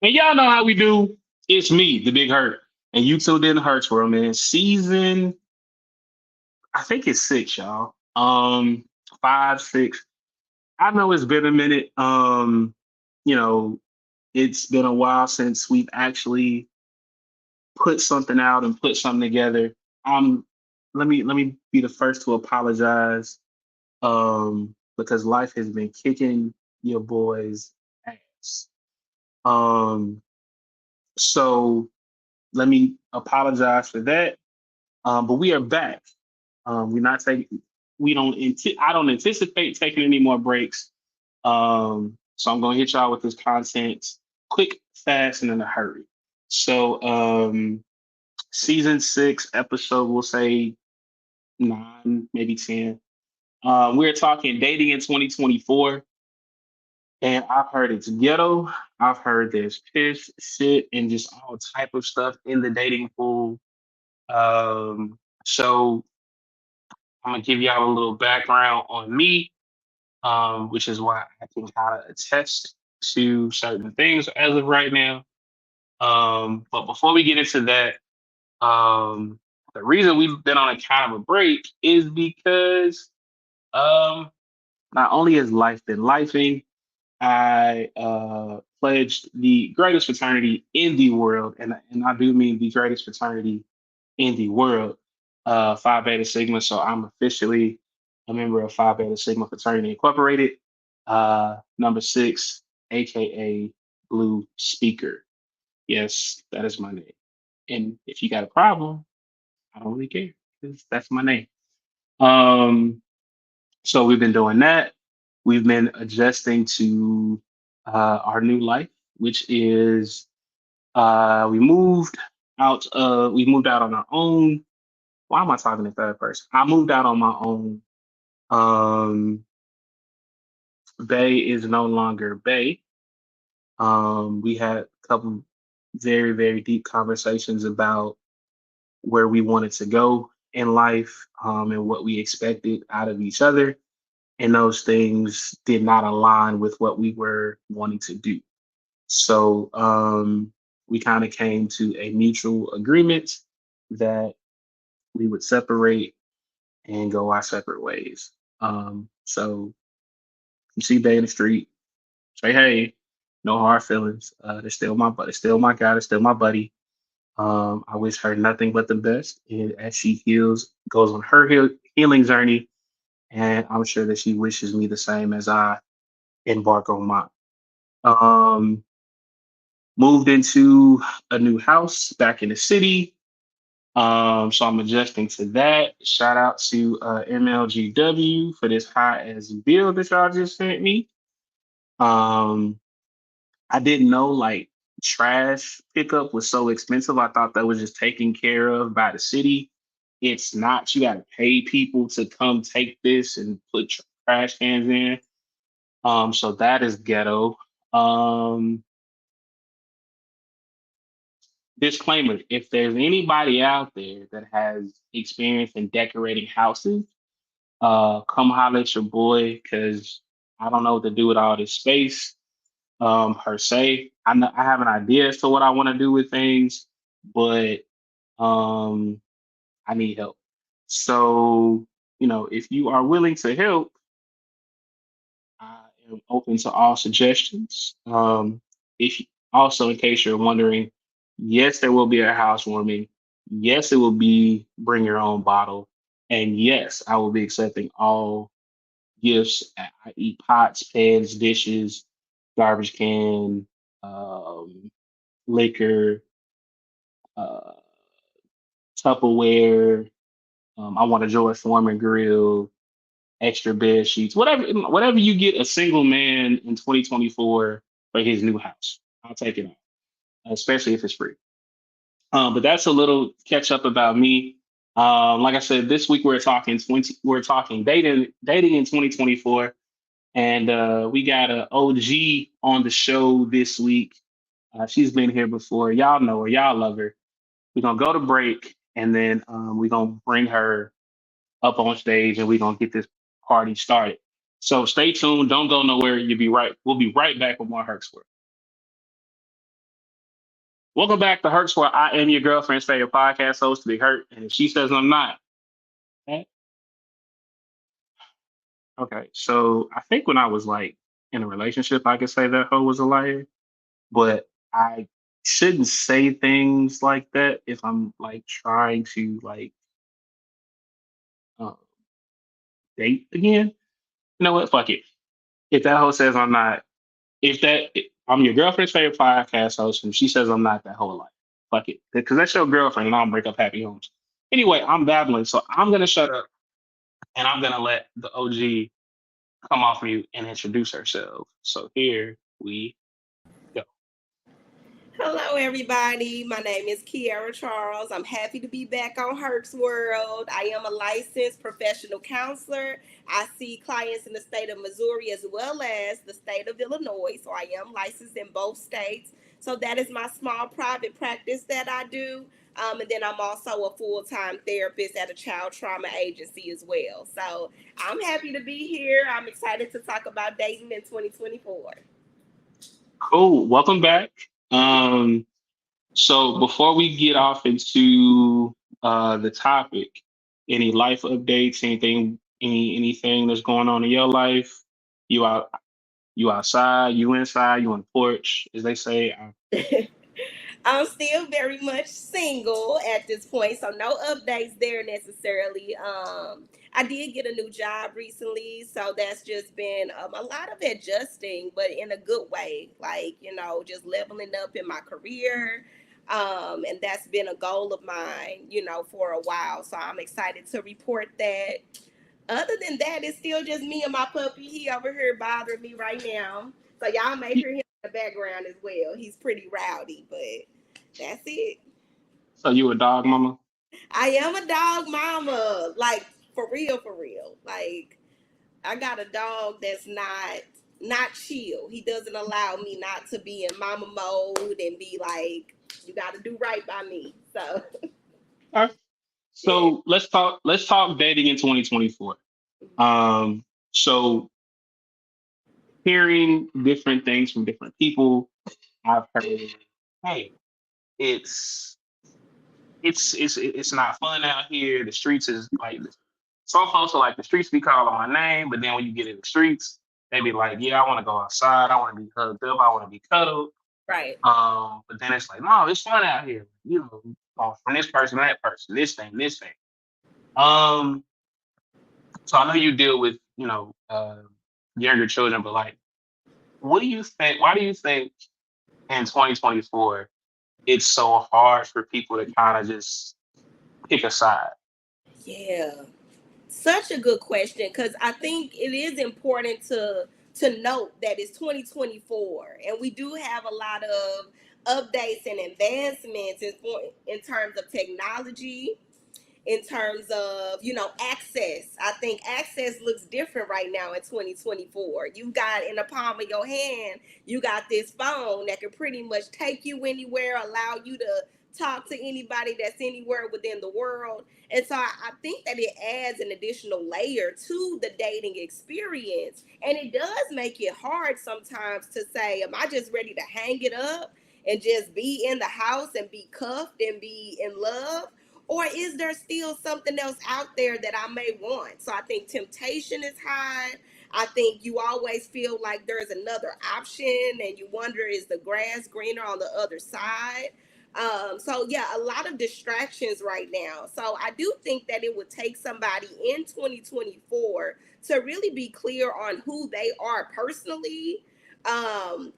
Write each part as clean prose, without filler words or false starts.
And y'all know how we do. It's me, the big hurt. And you tuned in to Hurts World, man. Season, I think it's six, y'all. 5, 6. I know it's been a minute. You know, it's been a while since we've actually put something out and put something together. Um, let me be the first to apologize. Because life has been kicking your boy's ass. Um, so let me apologize for that. But we are back. We're not taking. We don't. I don't anticipate taking any more breaks. So I'm gonna hit y'all with this content quick, fast, and in a hurry. So, season 6, episode, we'll say 9, maybe 10. We're talking dating in 2024, and I've heard it's ghetto. I've heard there's piss, shit, and just all type of stuff in the dating pool. So I'm gonna give y'all a little background on me, which is why I can kind of attest to certain things as of right now. But before we get into that, um, the reason we've been on a kind of a break is because um, not only has life been lifing, I pledged the greatest fraternity in the world, and I do mean the greatest fraternity in the world, Phi Beta Sigma. So I'm officially a member of Phi Beta Sigma Fraternity Incorporated, number 6, aka Blue Speaker. Yes, that is my name. And if you got a problem, I don't really care because that's my name. Um, so we've been doing that. We've been adjusting to our new life, which is we moved out on our own. Why am I talking in third person? I moved out on my own. Um, Bay is no longer Bay. We had a couple very, very deep conversations about where we wanted to go in life, and what we expected out of each other. And those things did not align with what we were wanting to do. So we kind of came to a mutual agreement that we would separate and go our separate ways. So you see Bay in the street, say hey, no hard feelings. They're still my buddy, still my guy, they're still my buddy. I wish her nothing but the best, and as she heals, goes on her healing journey, and I'm sure that she wishes me the same as I embark on mine. Um, Moved into a new house back in the city. So I'm adjusting to that. Shout out to MLGW for this high ass bill that y'all just sent me. Um, I didn't know like trash pickup was so expensive. I thought that was just taken care of by the city. It's not. You got to pay people to come take this and put trash cans in. So that is ghetto. Um, Disclaimer: if there's anybody out there that has experience in decorating houses, come holler at your boy because I don't know what to do with all this space, per se. I have an idea as to what I want to do with things, but um, I need help. So, if you are willing to help, I am open to all suggestions. If Also, in case you're wondering, yes, there will be a housewarming. Yes, it will be bring your own bottle, and yes, I will be accepting all gifts, i.e., pots, pans, dishes, garbage can, um, liquor, uh, Tupperware. I want a George Foreman grill, extra bed sheets, whatever you get a single man in 2024 for his new house. I'll take it on, especially if it's free. But that's a little catch up about me. Like I said, this week we're talking dating in 2024, and we got a OG on the show this week. She's been here before. Y'all know her. Y'all love her. We're gonna go to break, and then we're gonna bring her up on stage, and we're gonna get this party started. So stay tuned. Don't go nowhere. You'll be right. We'll be right back with more Herc Square. Welcome back to Hurts, where I am your girlfriend's favorite podcast host to be hurt, and if she says I'm not, eh, okay. So I think when I was like in a relationship, I could say that hoe was a liar, but I shouldn't say things like that if I'm like trying to like uh, date again. You know what? Fuck it. If that hoe says I'm not, if I'm your girlfriend's favorite podcast host, and she says I'm not, that whole life. Fuck it, because that's your girlfriend, and I'll break up happy homes. Anyway, I'm babbling, so I'm gonna shut up and I'm gonna let the OG come off mute and introduce herself. So here we go. Hello, everybody. My name is Kiara Charles. I'm happy to be back on Herc's World. I am a licensed professional counselor. I see clients in the state of Missouri as well as the state of Illinois. So I am licensed in both states. So that is my small private practice that I do. And then I'm also a full time therapist at a child trauma agency as well. So I'm happy to be here. I'm excited to talk about dating in 2024. Cool. Welcome back. So before we get off into the topic, any life updates, anything that's going on in your life? You out, you outside, you inside, you on the porch, as they say. I'm still very much single at this point, so no updates there necessarily. I did get a new job recently, so that's just been a lot of adjusting, but in a good way. Like, just leveling up in my career. And that's been a goal of mine, for a while. So I'm excited to report that. Other than that, it's still just me and my puppy. He over here bothering me right now. So y'all may hear him in the background as well. He's pretty rowdy, but that's it. So you a dog mama? I am a dog mama. Like for real, for real. Like I got a dog that's not chill. He doesn't allow me not to be in mama mode and be like, you gotta do right by me. So Okay. yeah. So let's talk dating in 2024. Um, so hearing different things from different people, I've heard, hey, it's it's not fun out here. The streets is like some folks are like the streets be calling my name, but then when you get in the streets, they be like, yeah, I want to go outside, I want to be hugged up, I want to be cuddled. Right. But then it's like, no, it's fun out here. From this person, that person, this thing, this thing. Um, so I know you deal with younger children, but like, what do you think? Why do you think in 2024 it's so hard for people to kind of just pick a side? Yeah. Such a good question because I think it is important to note that it's 2024 and we do have a lot of updates and advancements in terms of technology, in terms of access. I think access looks different right now in 2024. You got in the palm of your hand, you got this phone that can pretty much take you anywhere, allow you to talk to anybody that's anywhere within the world. And so I think that it adds an additional layer to the dating experience, and it does make it hard sometimes to say, am I just ready to hang it up and just be in the house and be cuffed and be in love, or is there still something else out there that I may want? So I think temptation is high. I think you always feel like there's another option and you wonder, is the grass greener on the other side? So yeah, a lot of distractions right now. So I do think that it would take somebody in 2024 to really be clear on who they are personally, and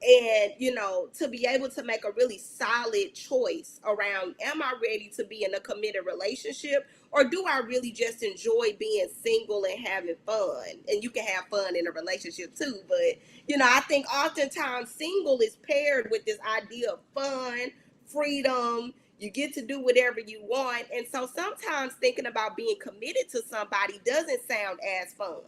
to be able to make a really solid choice around, am I ready to be in a committed relationship, or do I really just enjoy being single and having fun? And you can have fun in a relationship too, but I think oftentimes single is paired with this idea of fun, freedom. You get to do whatever you want, and so sometimes thinking about being committed to somebody doesn't sound as fun.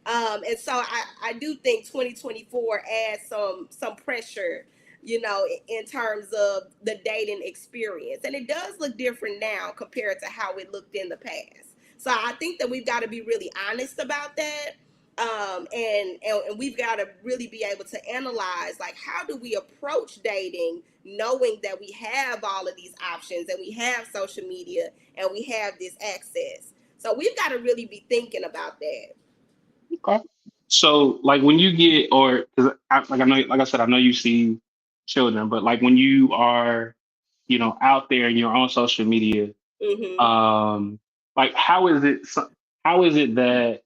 And so I do think 2024 adds some pressure, in terms of the dating experience. And it does look different now compared to how it looked in the past. So I think that we've got to be really honest about that. And we've got to really be able to analyze, like, how do we approach dating knowing that we have all of these options and we have social media and we have this access. So we've got to really be thinking about that. Okay. So, like when you get, or cause like I know, like I said, I know you see children, but like when you are, out there and you're on social media, Hmm. um, like how is it that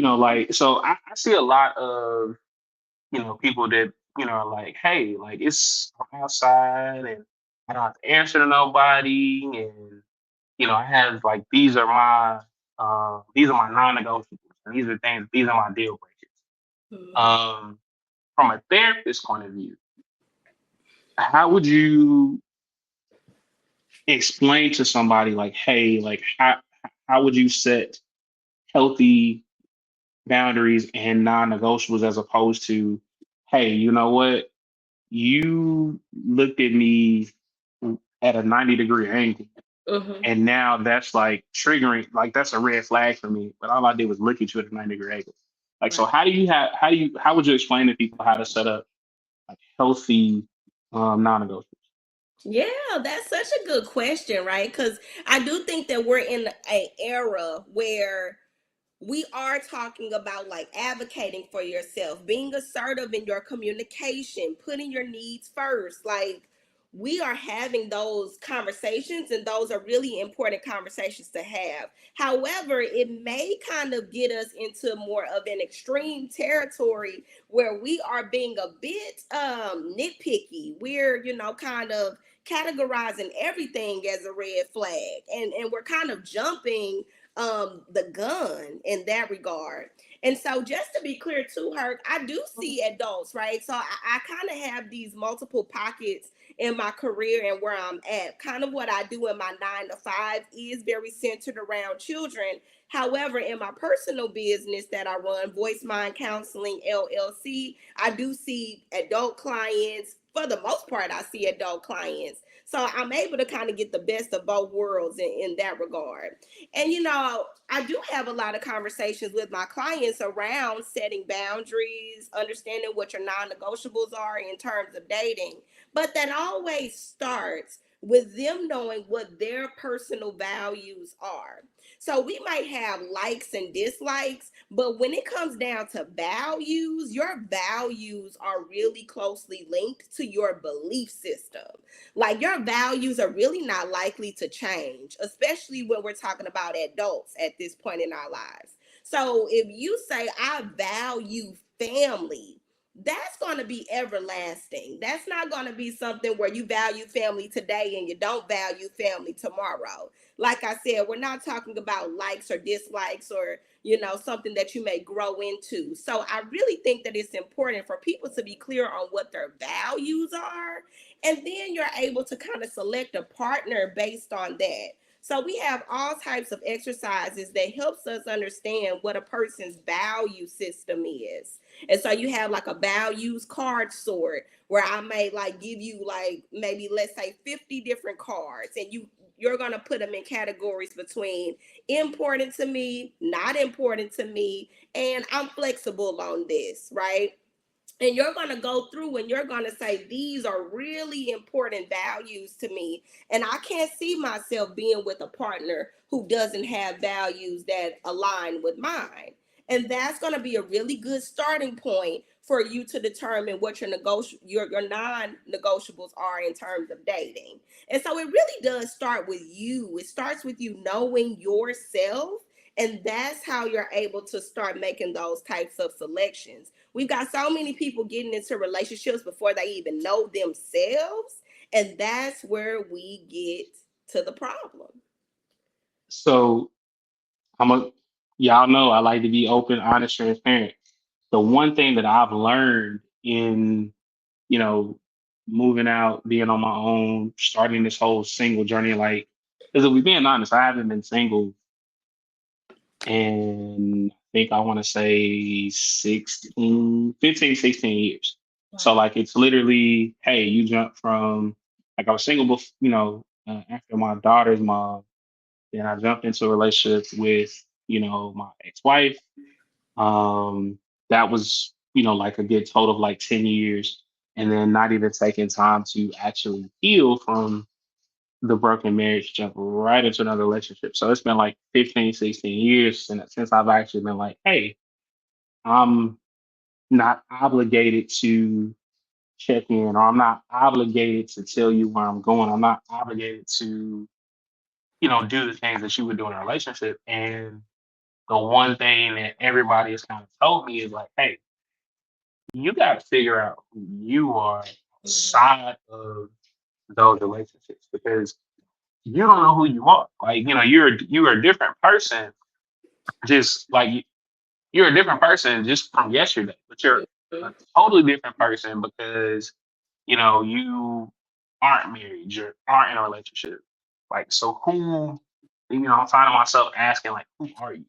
like so I see a lot of people that are like, hey, like I'm outside and I don't have to answer to nobody, and I have like these are my non-negotiables, and these are my deal breakers. Hmm. Um, from a therapist point of view, how would you explain to somebody like, hey, like how would you set healthy boundaries and non-negotiables as opposed to, hey, you know what? You looked at me at a 90-degree angle. Hmm. And now that's like triggering, like that's a red flag for me. But all I did was look at you at a 90-degree angle. Like, so Right. how would you explain to people how to set up like healthy non-negotiables? Yeah, that's such a good question, right? Because I do think that we're in a era where we are talking about like advocating for yourself, being assertive in your communication, putting your needs first. Like, we are having those conversations, and those are really important conversations to have. However, it may kind of get us into more of an extreme territory where we are being a bit nitpicky. We're, kind of categorizing everything as a red flag, and we're kind of jumping the gun in that regard. And so, just to be clear too, Herc, I do see adults, right? So I kind of have these multiple pockets in my career and where I'm at. Kind of what I do in my 9 to 5 is very centered around children. However, in my personal business that I run, Voice Mind Counseling LLC, I do see adult clients. For the most part, I see adult clients. So I'm able to kind of get the best of both worlds in that regard. And I do have a lot of conversations with my clients around setting boundaries, understanding what your non-negotiables are in terms of dating. But that always starts with them knowing what their personal values are. So we might have likes and dislikes, but when it comes down to values, your values are really closely linked to your belief system. Like, your values are really not likely to change, especially when we're talking about adults at this point in our lives. So if you say, I value family, that's going to be everlasting. That's not going to be something where you value family today and you don't value family tomorrow. Like I said, we're not talking about likes or dislikes or, something that you may grow into. So I really think that it's important for people to be clear on what their values are, and then you're able to kind of select a partner based on that. So we have all types of exercises that helps us understand what a person's value system is. And so you have like a values card sort where I may like give you like maybe let's say 50 different cards, and you're going to put them in categories between important to me, not important to me, and I'm flexible on this, right? And you're going to go through and you're going to say, these are really important values to me. And I can't see myself being with a partner who doesn't have values that align with mine. And that's going to be a really good starting point for you to determine what your non-negotiables are in terms of dating. And so it really does start with you. It starts with you knowing yourself, and that's how you're able to start making those types of selections. We've got so many people getting into relationships before they even know themselves, and that's where we get to the problem. So I'm a y'all know I like to be open, honest, transparent. The one thing that I've learned in, you know, moving out, being on my own, starting this whole single journey, like, because if we're being honest, I haven't been single in, I think I want to say 16 years. So, Wow. like, it's literally, hey, you jump from, like, I was single, after my daughter's mom, then I jumped into a relationship with, my ex wife. Um, that was, like a good total of like 10 years. and then not even taking time to actually heal from the broken marriage, jump right into another relationship. So it's been like 15, 16 years since I've actually been like, hey, I'm not obligated to check in, or I'm not obligated to tell you where I'm going. I'm not obligated to, do the things that you would do in a relationship. And the one thing that everybody has kind of told me is like, hey, you got to figure out who you are Mhm. outside of those relationships, because you don't know who you are. Like, you're a different person, just like you're a different person just from yesterday, but you're a Mhm. totally different person because you aren't married, you aren't in a relationship. Like, so who, I'm finding myself asking, like, who are you?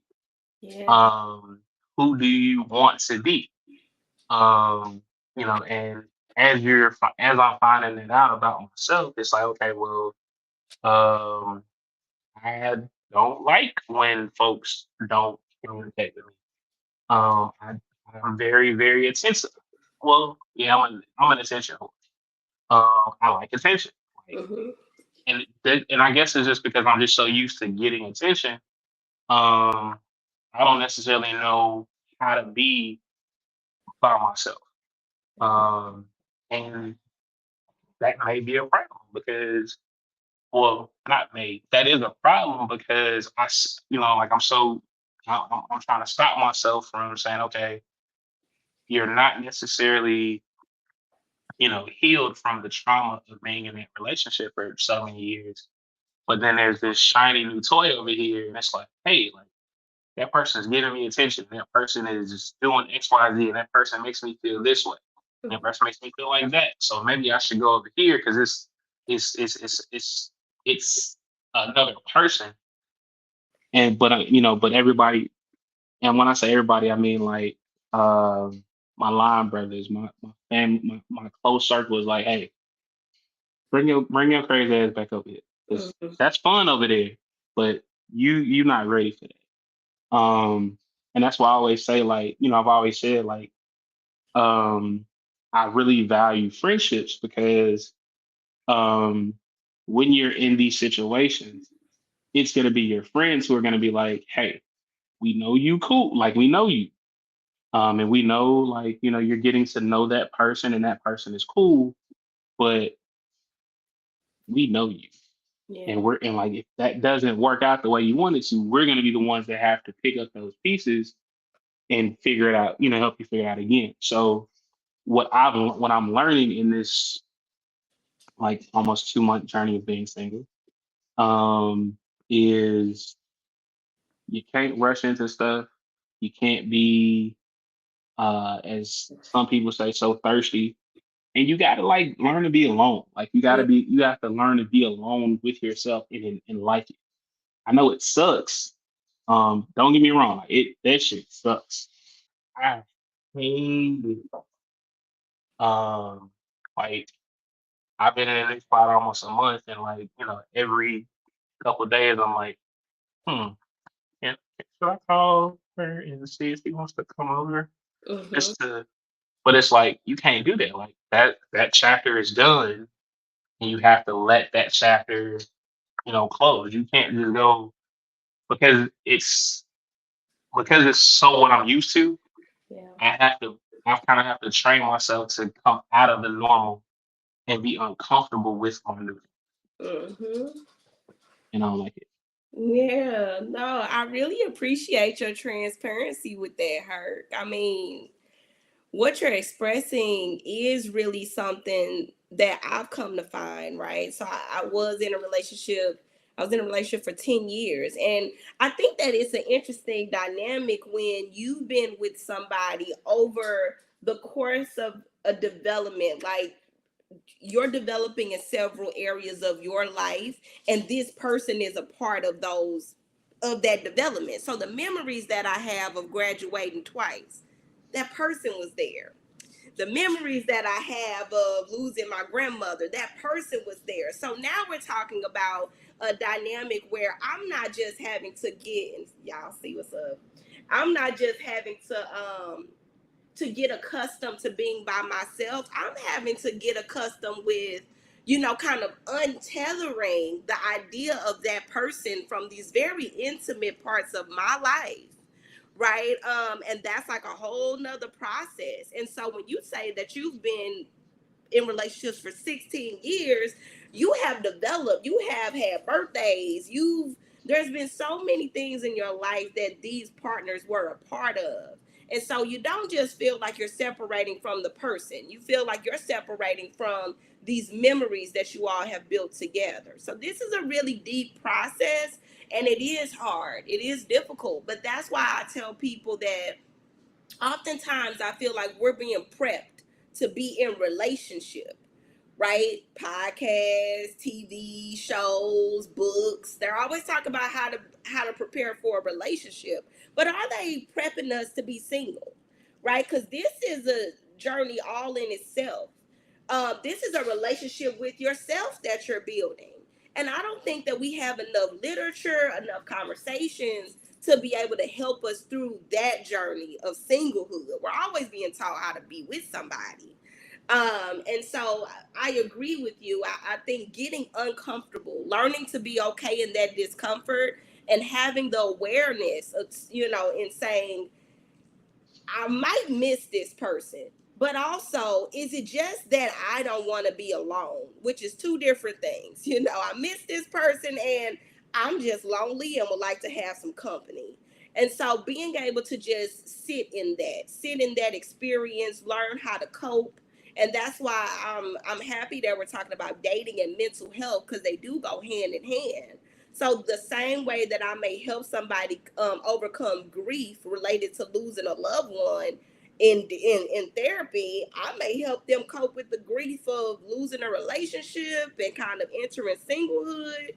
Yeah. Um, who do you want to be? Um, and as I'm finding it out about myself, it's like, okay, well, um, I don't like when folks don't communicate with me. I, I'm very, very attentive. Well, yeah, I'm an attention whore. I like attention. Like, Mhm. and I guess it's just because I'm just so used to getting attention. Um, I don't necessarily know how to be by myself. Um, and that may be a problem because, well, not may, that is a problem because like I'm trying to stop myself from saying, okay, you're not necessarily, healed from the trauma of being in that relationship for so many years. But then there's this shiny new toy over here, and it's like, hey, like that person is giving me attention. That person is just doing X, Y, Z, and that person makes me feel this way. And that Mhm. person makes me feel like that. So maybe I should go over here because it's another person. And but everybody, and when I say everybody, I mean like my line brothers, my family, my close circle is like, hey, bring your crazy ass back up here. Cause Mhm. that's fun over there, but you not ready for that. And that's why I always say, like, I've always said, like, um, I really value friendships because um when you're in these situations, it's gonna be your friends who are gonna be like, hey, we know you cool, like we know you. And we know, like, you're getting to know that person and that person is cool, but we know you. And Yeah. we're like, if that doesn't work out the way you want it to, we're gonna be the ones that have to pick up those pieces and figure it out, help you figure it out again. So what I'm learning in this like almost 2 month journey of being single, um, is you can't rush into stuff. You can't be as some people say, so thirsty. And you gotta like learn to be alone. Like Yeah. you have to learn to be alone with yourself and like it. I know it sucks. Don't get me wrong, that shit sucks. I hate it. Um, like I've been in this spot almost a month, and like every couple of days, I'm like, hmm, should I call her and see if she wants to come over? Mhm. Just to, but it's like you can't do that. Like that chapter is done, and you have to let that chapter, close. You can't just go because it's so what I'm used to. Yeah. I have to, I kind of have to train myself to come out of the normal and be uncomfortable with my new, Mhm. and I don't like it. Yeah. No, I really appreciate your transparency with that, Hurt. I mean, what you're expressing is really something that I've come to find, right? So I was in a relationship. I was in a relationship for 10 years. And I think that it's an interesting dynamic when you've been with somebody over the course of a development. Like, you're developing in several areas of your life, and this person is a part of those, of that development. So the memories that I have of graduating twice, that person was there. The memories that I have of losing my grandmother, that person was there. So now we're talking about a dynamic where I'm not just having to get, and y'all see what's up, I'm not just having to to get accustomed to being by myself, I'm having to get accustomed with, kind of untethering the idea of that person from these very intimate parts of my life. Right. And that's like a whole nother process. And so when you say that you've been in relationships for 16 years, you have developed, you have had birthdays, there's been so many things in your life that these partners were a part of. And so you don't just feel like you're separating from the person. You feel like you're separating from these memories that you all have built together. So this is a really deep process, and it is hard. It is difficult, but that's why I tell people that oftentimes I feel like we're being prepped to be in relationship, right? Podcasts, TV shows, books. They're always talking about how to prepare for a relationship. But are they prepping us to be single? Right? Because this is a journey all in itself. This is a relationship with yourself that you're building. And I don't think that we have enough literature, enough conversations to be able to help us through that journey of singlehood. We're always being taught how to be with somebody. And so I agree with you. I think getting uncomfortable, learning to be okay in that discomfort, and having the awareness of, in saying, I might miss this person, but also, is it just that I don't want to be alone, which is two different things. I miss this person and I'm just lonely and would like to have some company. And so being able to just sit in that experience, learn how to cope. And that's why I'm happy that we're talking about dating and mental health, because they do go hand in hand. So the same way that I may help somebody overcome grief related to losing a loved one in therapy, I may help them cope with the grief of losing a relationship and kind of entering singlehood.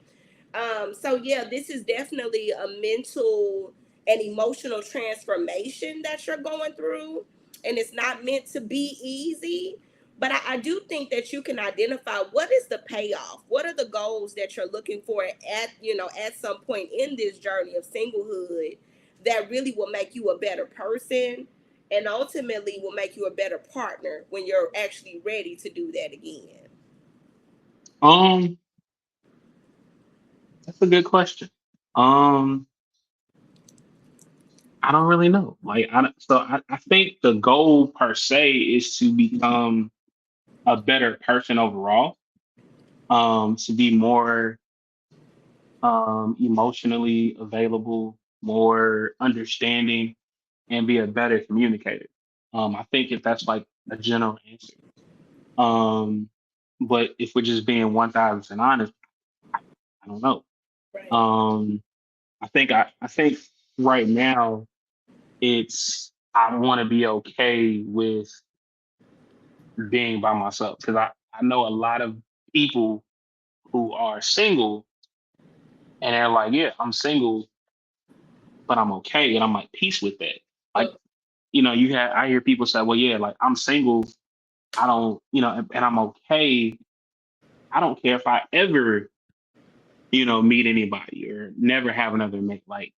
So yeah, this is definitely a mental and emotional transformation that you're going through, and it's not meant to be easy. But I do think that you can identify what is the payoff, what are the goals that you're looking for at some point in this journey of singlehood that really will make you a better person, and ultimately will make you a better partner when you're actually ready to do that again. Um, that's a good question. Um, I don't really know. Like, I think the goal per se is to become a better person overall. To be more emotionally available, more understanding, and be a better communicator. I think if that's like a general answer. Um, but if we're just being 1,000% honest, I don't know. Right. Um, I think right now I want to be okay with being by myself, because I know a lot of people who are single and they're like, yeah, I'm single, but I'm okay and I'm like peace with that. Like, I hear people say, well, yeah, like I'm single, I don't, and I'm okay. I don't care if I ever, meet anybody or never have another mate. Like,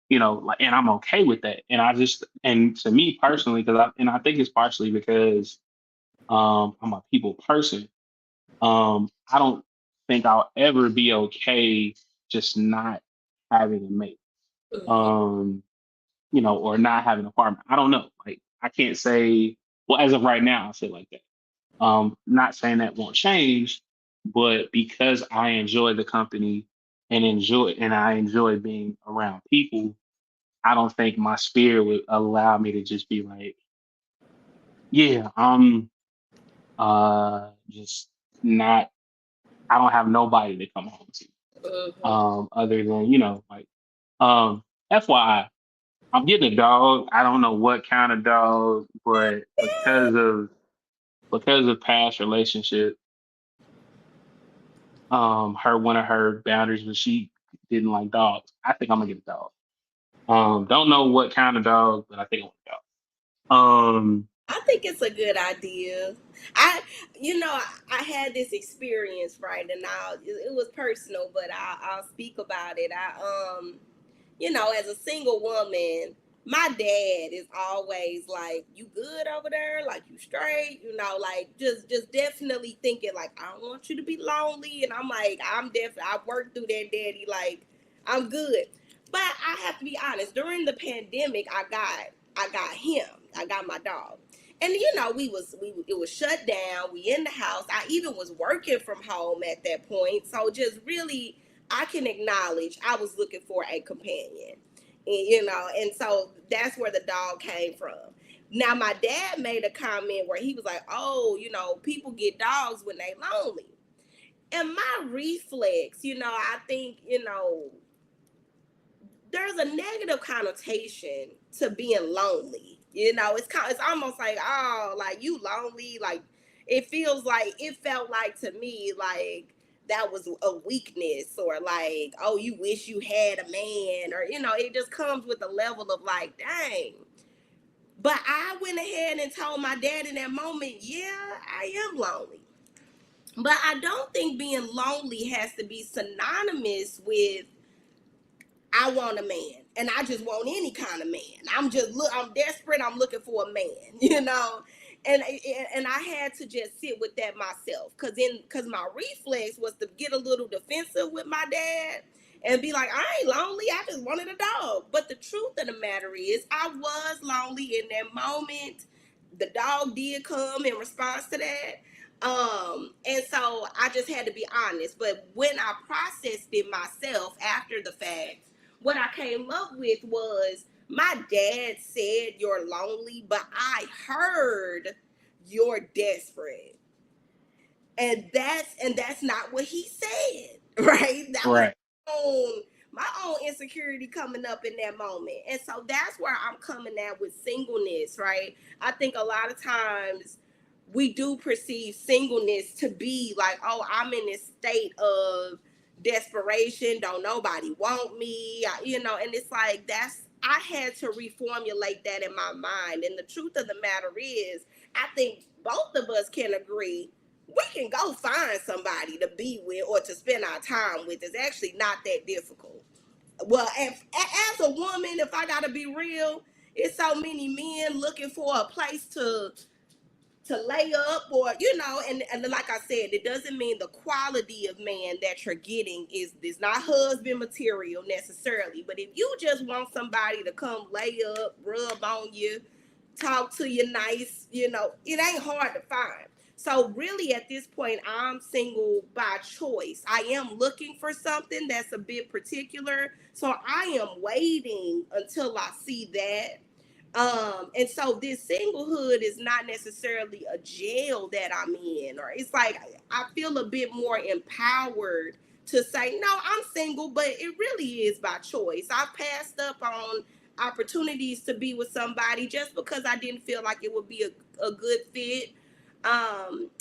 like, and I'm okay with that. And to me personally, I think it's partially because I'm a people person. I don't think I'll ever be okay just not having a mate. Mhm. Um, or not having a partner. I don't know. Like, I can't say, well, as of right now, I'll say it like that. Not saying that won't change, but because I enjoy the company and I enjoy being around people, I don't think my spirit would allow me to just be like, yeah, I'm just not, I don't have nobody to come home to. Mhm. Other than, like, um, FYI, I'm getting a dog. I don't know what kind of dog, but because of past relationship, her one of her boundaries was she didn't like dogs. I think I'm gonna get a dog. Don't know what kind of dog, but I think I want a dog. I think it's a good idea. I, I had this experience, right, and it was personal, but I'll speak about it. As a single woman, my dad is always like, "You good over there? Like you straight? You know, like just definitely thinking like I don't want you to be lonely." And I'm like, I'm definitely I worked through that, daddy. Like I'm good. But I have to be honest. During the pandemic, I got him. I got my dog. And you know, we it was shut down. We in the house. I even was working from home at that point. So just really, I can acknowledge I was looking for a companion. And, you know, and so that's where the dog came from. Now my dad made a comment where he was like, "Oh, you know, people get dogs when they lonely." And my reflex, you know, I think, you know, there's a negative connotation to being lonely. You know, it's almost like, oh, like you lonely. Like it felt like to me like that was a weakness, or like, oh, you wish you had a man, or you know, it just comes with a level of like, dang. But I went ahead and told my dad in that moment, yeah, I am lonely. But I don't think being lonely has to be synonymous with I want a man, and I just want any kind of man. I'm desperate. I'm looking for a man, you know, and I had to just sit with that myself, because my reflex was to get a little defensive with my dad and be like, I ain't lonely. I just wanted a dog. But the truth of the matter is, I was lonely in that moment. The dog did come in response to that. And so I just had to be honest. But when I processed it myself after the fact, what I came up with was, my dad said you're lonely, but I heard you're desperate. And that's not what he said, right? That was Right. own my own insecurity coming up in that moment. And so that's where I'm coming at with singleness, right? I think a lot of times we do perceive singleness to be like, oh, I'm in this state of desperation, don't nobody want me, you know, and it's like, that's I had to reformulate that in my mind. And the truth of the matter is, I think both of us can agree we can go find somebody to be with or to spend our time with. It's actually not that difficult. Well, as a woman, if I gotta be real, it's so many men looking for a place to lay up, or you know, and like I said, it doesn't mean the quality of man that you're getting is not husband material necessarily. But if you just want somebody to come lay up, rub on you, talk to you nice, you know, it ain't hard to find. So really at this point, I'm single by choice. I am looking for something that's a bit particular. So I am waiting until I see that. And so this singlehood is not necessarily a jail that I'm in, or it's like I feel a bit more empowered to say, no, I'm single, but it really is by choice. I passed up on opportunities to be with somebody just because I didn't feel like it would be a good fit.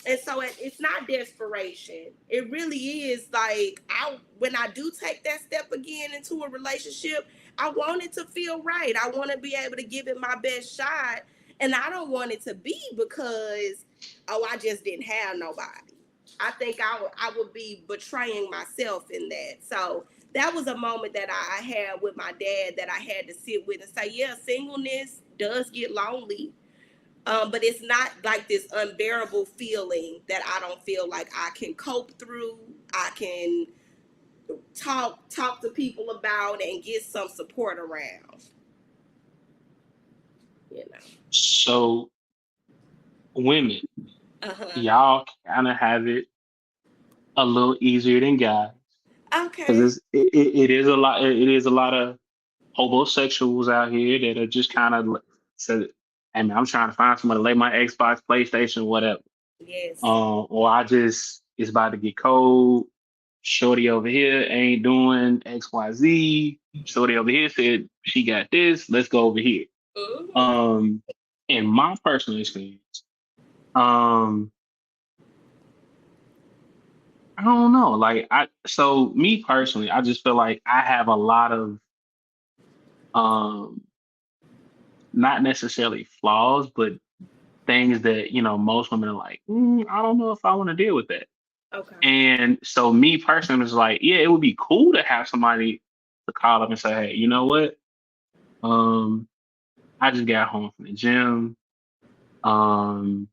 And so it's not desperation. It really is like, when I do take that step again into a relationship, I want it to feel right. I want to be able to give it my best shot. And I don't want it to be because, oh, I just didn't have nobody. I think I would be betraying myself in that. So that was a moment that I had with my dad that I had to sit with and say, yeah, singleness does get lonely. But it's not like this unbearable feeling that I don't feel like I can cope through. I can talk to people about and get some support around, you know. So women, Uh-huh. y'all kind of have it a little easier than guys Okay. because it is a lot of homosexuals out here that are just kind of so. I mean, I'm trying to find somebody to lay my Xbox, PlayStation, whatever. Yes. Or I just it's about to get cold. Shorty over here ain't doing XYZ. Shorty over here said she got this. Let's go over here. Mm-hmm. Um, in my personal experience, um, I don't know. Like so me personally, I just feel like I have a lot of um, not necessarily flaws, but things that most women are like, I don't know if I want to deal with that. Okay. And so me personally was like, yeah, it would be cool to have somebody to call up and say, hey, you know what? I just got home from the gym. Um,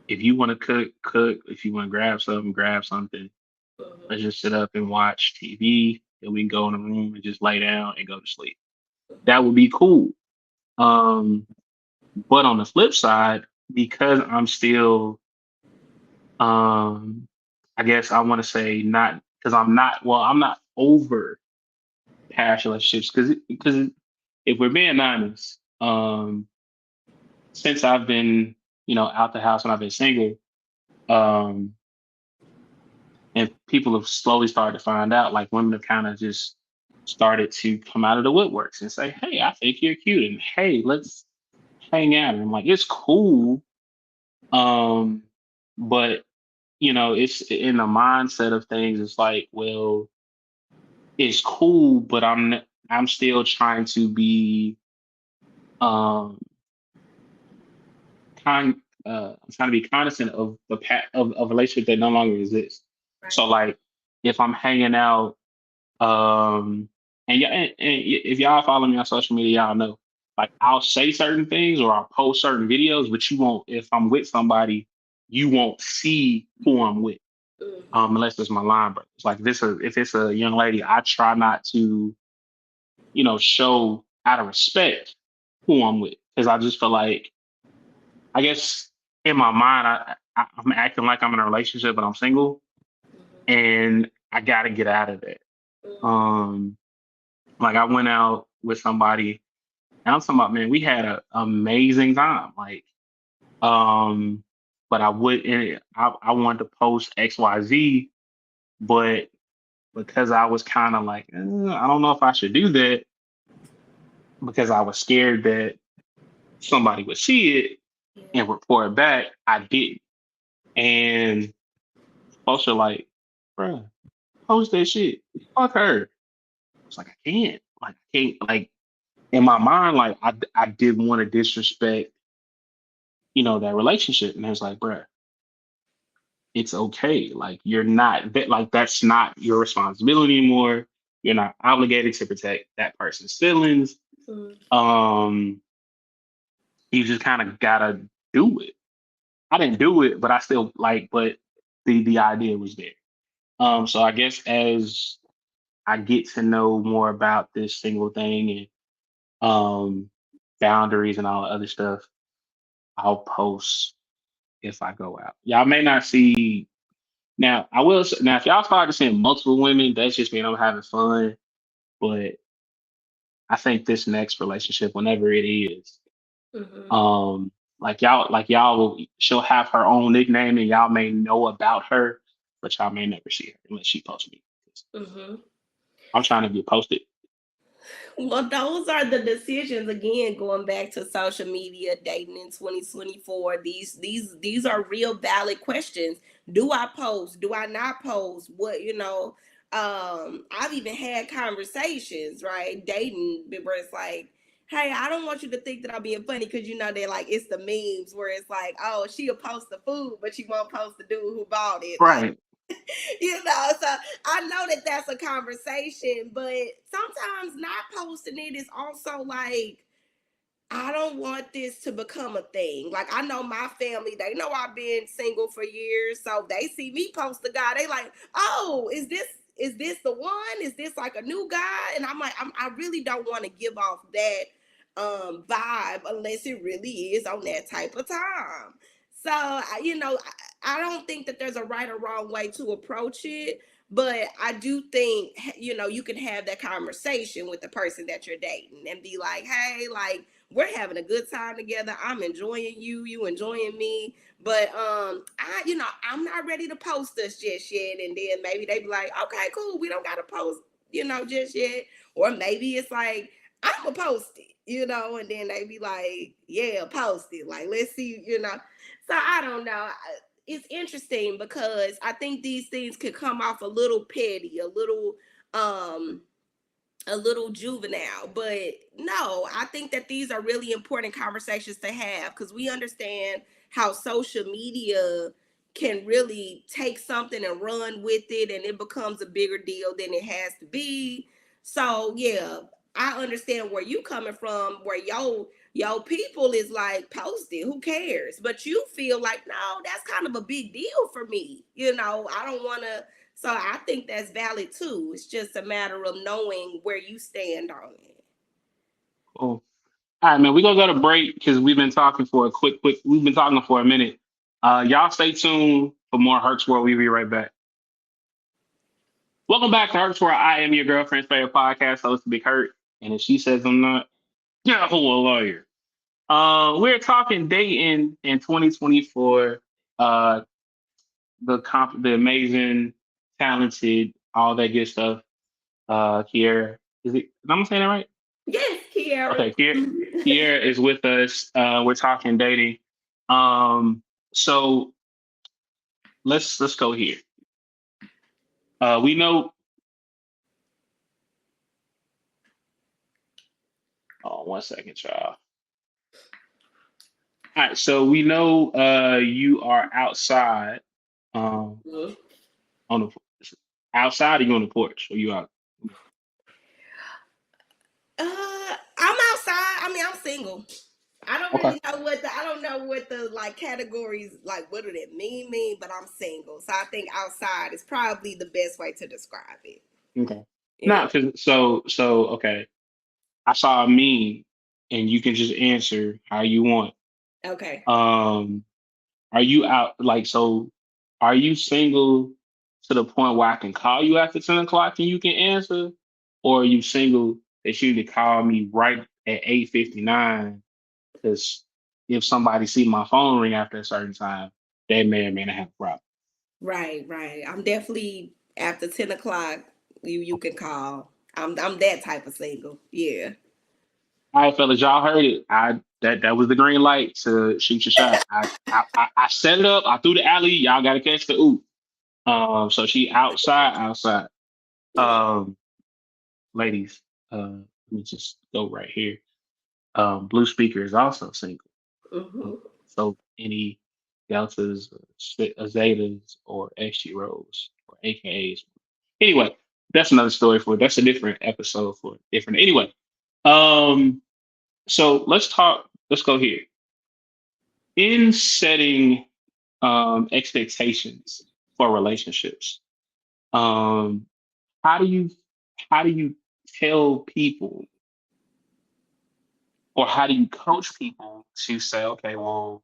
if you want to cook, cook. If you want to grab something, grab something. Let's just sit up and watch TV, and we can go in the room and just lay down and go to sleep. That would be cool. Um, but on the flip side, because I'm still, um, I guess I want to say not because I'm not over past relationships because if we're being honest, since I've been, out the house when I've been single, um, and people have slowly started to find out, like women have kind of just started to come out of the woodworks and say, "Hey, I think you're cute," and "Hey, let's hang out." And I'm like, it's cool, um, but it's in the mindset of things. It's like, well, it's cool, but I'm still trying to be um kind. I'm trying to be cognizant of of a relationship that no longer exists. So Right. like, if I'm hanging out, um, and if y'all follow me on social media, y'all know. Like, I'll say certain things or I'll post certain videos, but you won't. If I'm with somebody, you won't see who I'm with, Mm-hmm. unless it's my line brothers. Like, if it's a young lady, I try not to, show out of respect who I'm with, because I just feel like, I guess in my mind, I'm acting like I'm in a relationship, but I'm single, and I got to get out of that. Mm-hmm. Um, like, I went out with somebody, and I'm talking about, man, we had an amazing time. Like, um, but I wanted to post XYZ, but because I was kind of like, I don't know if I should do that, because I was scared that somebody would see it Yeah. and report back. I didn't. And folks are like, bruh, post that shit. Fuck her. I was like, I can't. Like, I can't. Like, in my mind, like, I didn't want to disrespect, that relationship. And I was like, bruh, it's okay. Like, you're not that, like, that's not your responsibility anymore. You're not obligated to protect that person's feelings. Mm-hmm. Um, you just kind of gotta do it. I didn't do it, but I still like, but the idea was there. So I guess as I get to know more about this single thing and boundaries and all the other stuff, I'll post if I go out. Y'all may not see now. I will now if y'all start to seeing multiple women, that's just mean I'm having fun. But I think this next relationship, whenever it is, Mm-hmm. um, like y'all will, she'll have her own nickname and y'all may know about her, but y'all may never see her unless she posts me. Mm-hmm. I'm trying to get posted. Well, those are the decisions again, going back to social media, dating in 2024. These are real valid questions. Do I post? Do I not post? I've even had conversations, right? Dating where it's like, hey, I don't want you to think that I'm being funny, because they're like, it's the memes where it's like, oh, she'll post the food, but she won't post the dude who bought it. Like, Right. so I know that that's a conversation, but sometimes not posting it is also like, I don't want this to become a thing. Like, I know my family, they know I've been single for years, so they see me post a guy, they like, oh, is this the one? Is this like a new guy? And I'm like, I really don't want to give off that vibe unless it really is on that type of time. So I don't think that there's a right or wrong way to approach it, but I do think you can have that conversation with the person that you're dating and be like, hey, like, we're having a good time together. I'm enjoying you, you enjoying me. But I'm not ready to post us just yet. And then maybe they be like, okay, cool, we don't gotta post, just yet. Or maybe it's like, I'ma post it, and then they be like, yeah, post it. Like, let's see. So I don't know. It's interesting because I think these things could come off a little petty, um a little juvenile. But no, I think that these are really important conversations to have, because we understand how social media can really take something and run with it, and it becomes a bigger deal than it has to be. So yeah, I understand where you coming from, where your people is like posted, who cares? But you feel like, no, that's kind of a big deal for me. I don't want to. So I think that's valid too. It's just a matter of knowing where you stand on it. Cool. All right, man. We're gonna go to break because we've been talking for a quick. We've been talking for a minute. Y'all stay tuned for more Herc's World. We'll be right back. Welcome back to Herc's World. I am your girlfriend's favorite podcast host, Big Hurt. And if she says I'm not, yeah, who a lawyer. We're talking dating in 2024. Uh, the amazing, talented, all that good stuff. Kiera, is it? Am I saying that right? Yes, Kiara. Okay, Kiera is with us. We're talking dating. So let's go here. We know. Oh, 1 second, y'all. All right, so we know you are outside. Mhm. On the outside, or you on the porch, or you out? I'm outside. I mean, I'm single. I don't Okay. really know I don't know what the like categories like what do that mean, but I'm single. So I think outside is probably the best way to describe it. Okay. Yeah. Not because so okay. I saw a meme, and you can just answer how you want. Okay. Um, are you out like so? Are you single to the point where I can call you after 10 o'clock and you can answer, or are you single that you need to call me right at 8:59? Because if somebody see my phone ring after a certain time, they may or may not have a problem. Right, right. I'm definitely after 10 o'clock, you can call. I'm that type of single. Yeah. All right, fellas, y'all heard it. That was the green light to shoot your shot. I set it up. I threw the alley. Y'all got to catch the oop. So she outside. Yeah. Um, ladies, let me just go right here. Blue Speaker is also single. Um, Hmm. so any deltas, zetas, or XG rows or AKAs. Anyway, that's another story for that's a different episode for different. Anyway, um, so let's talk. Let's go here in setting expectations for relationships. Um, how do you how do you tell people or how do you coach people to say, okay, well,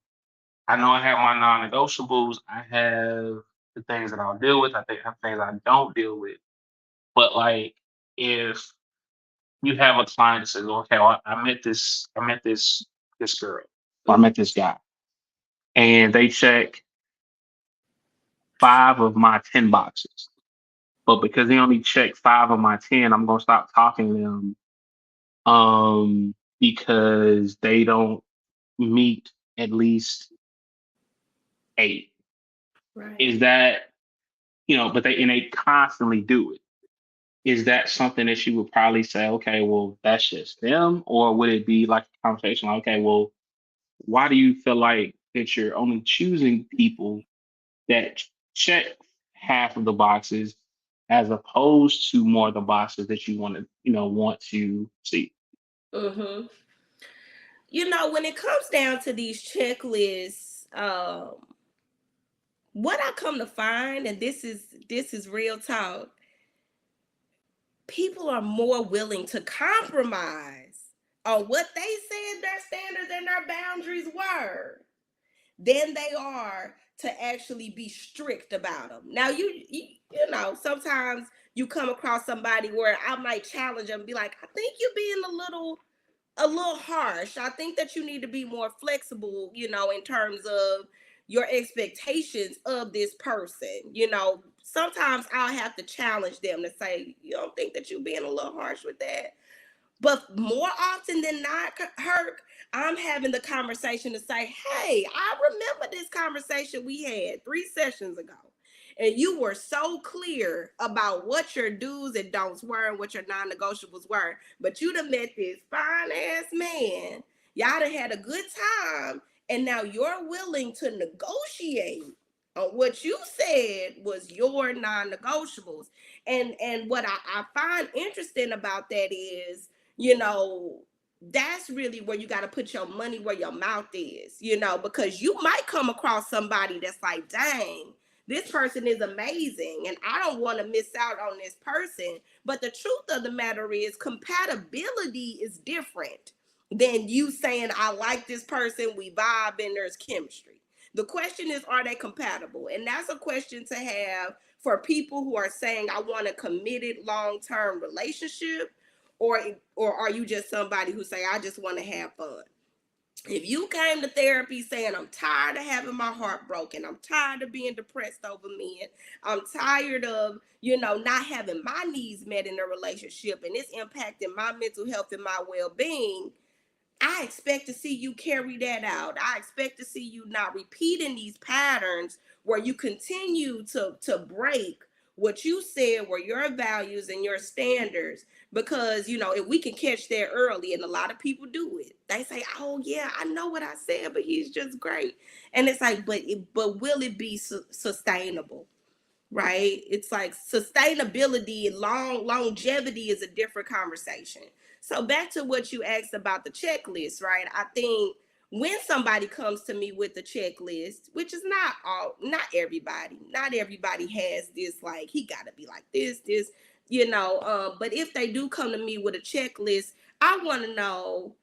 I know I have my non-negotiables. I have the things that I'll deal with. I think I have things I don't deal with. But like, if you have a client that says, okay, well, I met this girl, or I met this guy, and they check 5 of my 10 boxes. But because they only check 5 of my 10, I'm gonna stop talking to them because they don't meet at least 8. Right. Is that but they constantly do it. Is that something that you would probably say, okay, well, that's just them? Or would it be like a conversation like, okay, well, why do you feel like that you're only choosing people that check half of the boxes as opposed to more of the boxes that you want to see? Hmm. When it comes down to these checklists, what I come to find, and this is real talk, people are more willing to compromise on what they said their standards and their boundaries were than they are to actually be strict about them. Now, sometimes you come across somebody where I might challenge them and be like, I think you're being a little harsh. I think that you need to be more flexible, in terms of your expectations of this person. Sometimes I'll have to challenge them to say, you don't think that you're being a little harsh with that? But more often than not, Herc, I'm having the conversation to say, hey, I remember this conversation we had 3 sessions ago. And you were so clear about what your do's and don'ts were and what your non negotiables were. But you done met this fine ass man. Y'all done had a good time. And now you're willing to negotiate on what you said was your non negotiables. And what I find interesting about that is you know, that's really where you got to put your money where your mouth is, because you might come across somebody that's like, dang, this person is amazing and I don't want to miss out on this person. But the truth of the matter is, compatibility is different than you saying, I like this person, we vibe, and there's chemistry. The question is, are they compatible? And that's a question to have for people who are saying, I want a committed long-term relationship, or or are you just somebody who say, I just want to have fun? If you came to therapy saying, I'm tired of having my heart broken, I'm tired of being depressed over men, I'm tired of, not having my needs met in a relationship, and it's impacting my mental health and my well-being, I expect to see you carry that out. I expect to see you not repeating these patterns where you continue to break what you said were your values and your standards. Because, if we can catch that early, and a lot of people do it, they say, oh yeah, I know what I said, but he's just great. And it's like, but will it be sustainable? Right? It's like sustainability and longevity is a different conversation. So back to what you asked about the checklist, right? I think when somebody comes to me with the checklist, which is not everybody has this, like, he got to be like this, but if they do come to me with a checklist, I want to know,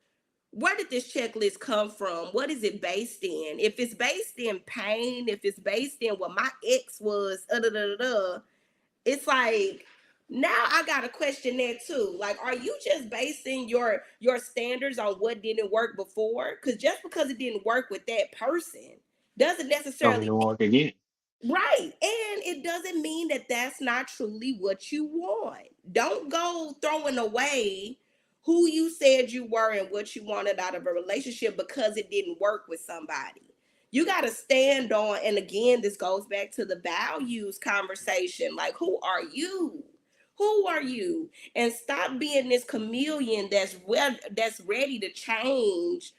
where did this checklist come from? What is it based in? If it's based in pain, if it's based in what my ex was, it's like, now I got to question that too. Like, are you just basing your standards on what didn't work before? Because just because it didn't work with that person doesn't Don't need necessarily. to walk again. Right. And it doesn't mean that that's not truly what you want. Don't go throwing away who you said you were and what you wanted out of a relationship because it didn't work with somebody. You got to stand on, and again, this goes back to the values conversation. Like, who are you? Who are you? And stop being this chameleon that's ready to change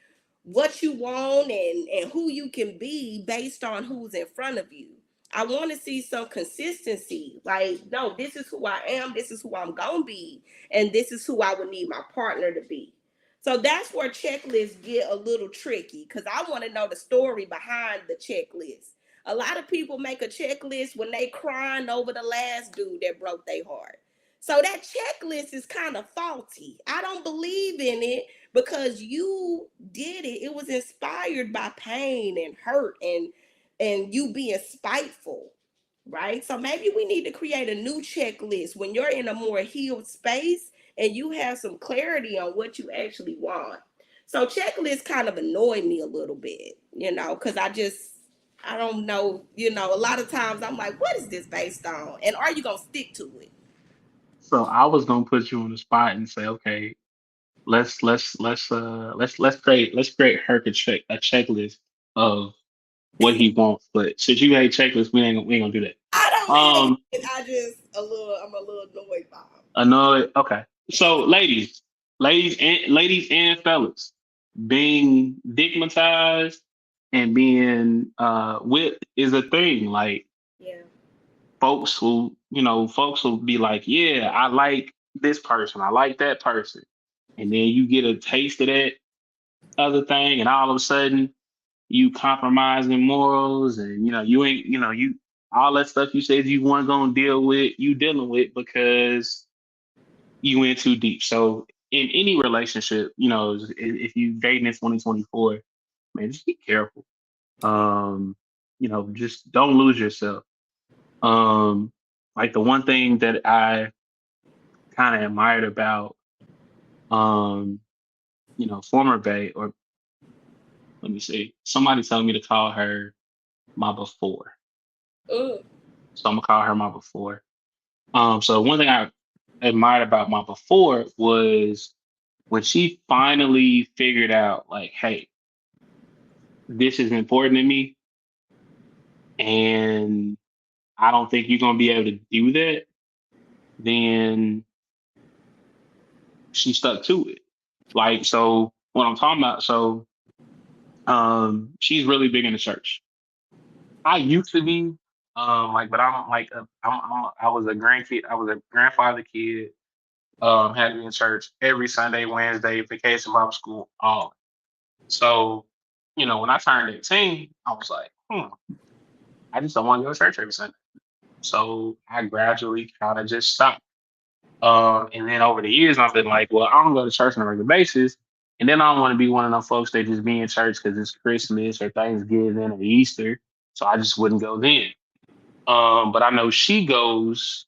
what you want and who you can be based on who's in front of you. I want to see some consistency. Like, no, this is who I am, this is who I'm gonna be, and this is who I would need my partner to be. So that's where checklists get a little tricky, because I want to know the story behind the checklist. A lot of people make a checklist when they crying over the last dude that broke their heart. So that checklist is kind of faulty. I don't believe in it because you did it. It was inspired by pain and hurt and you being spiteful, right? So maybe we need to create a new checklist when you're in a more healed space and you have some clarity on what you actually want. So checklists kind of annoy me a little bit, because I don't know, a lot of times I'm like, what is this based on? And are you gonna stick to it? So I was gonna put you on the spot and say, okay, let's create Herc a checklist of what he wants. But since you hate checklists, we ain't gonna do I that. don't hate it. I'm a little annoyed by them. Another okay. So ladies and fellas, being digmatized and being whipped is a thing. Like Yeah. folks will be like, yeah, I like this person, I like that person, and then you get a taste of that other thing, and all of a sudden you compromising morals, and you ain't you all that stuff you said you weren't gonna deal with, you dealing with because you went too deep. So in any relationship, if you dating in 2024, man, just be careful. Um, just don't lose yourself. Um, like the one thing that I kind of admired about um, former Bay, or let me see, somebody told me to call her my before. Mm. So I'm gonna call her my before. So one thing I admired about my before was when she finally figured out, like, hey, this is important to me, and I don't think you're gonna be able to do that, then she stuck to it. Like, so what I'm talking about, so she's really big in the church. I used to be, like, but I don't like, I was a grandkid, I was a grandfather kid, Had to be in church every Sunday, Wednesday, vacation Bible school, all. So, when I turned 18, I was like, I just don't want to go to church every Sunday. So I gradually kind of just stopped. And then over the years, I've been like, well, I don't go to church on a regular basis. And then I don't want to be one of those folks that just be in church because it's Christmas or Thanksgiving or Easter. So I just wouldn't go then. But I know she goes,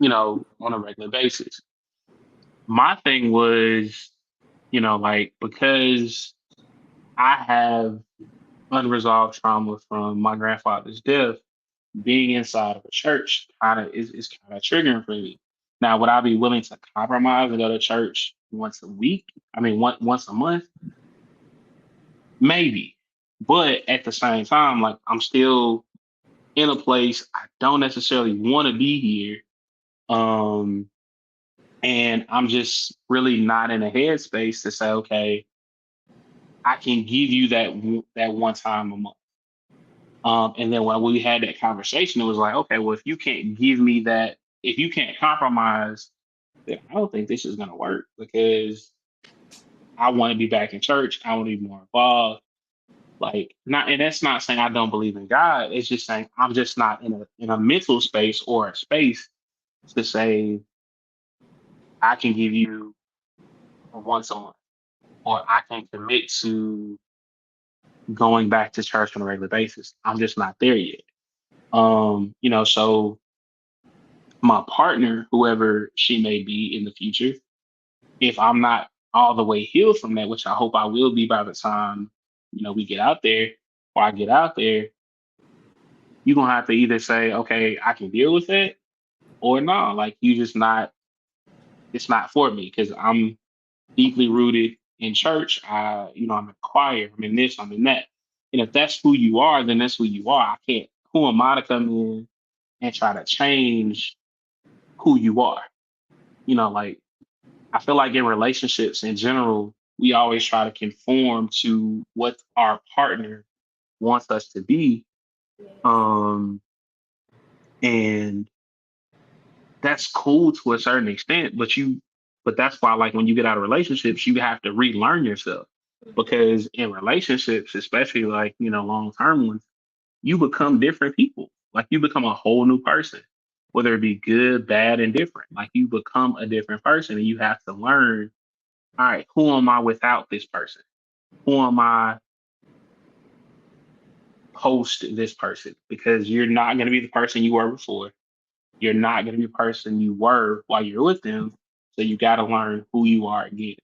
on a regular basis. My thing was, like, because I have unresolved trauma from my grandfather's death, being inside of a church is kind of triggering for me. Now, would I be willing to compromise and go to church once a week? I mean, once a month, maybe. But at the same time, like I'm still in a place I don't necessarily want to be here. Um, and I'm just really not in a headspace to say, okay, I can give you that one time a month. And then when we had that conversation, it was like, okay, well, if you can't give me that, if you can't compromise, then I don't think this is going to work because I want to be back in church. I want to be more involved. Like, not, and that's not saying I don't believe in God. It's just saying I'm just not in a mental space or a space to say I can give you a once a month or I can commit to going back to church on a regular basis. I'm just not there yet. So my partner, whoever she may be in the future, if I'm not all the way healed from that, which I hope I will be by the time, we get out there or I get out there, you're gonna have to either say, okay, I can deal with it, or no, like you just not, it's not for me because I'm deeply rooted in church. I'm in choir, I'm in this, I'm in that. And if that's who you are, then that's who you are. I can't, who am I to come in and try to change who you are? Like I feel like in relationships in general, we always try to conform to what our partner wants us to be. Um, and that's cool to a certain extent, but that's why, like, when you get out of relationships, you have to relearn yourself because in relationships, especially like, long term ones, you become different people. Like, you become a whole new person, whether it be good, bad, and different. Like, you become a different person and you have to learn, all right, who am I without this person? Who am I post this person? Because you're not going to be the person you were before. You're not going to be the person you were while you're with them. So you got to learn who you are again.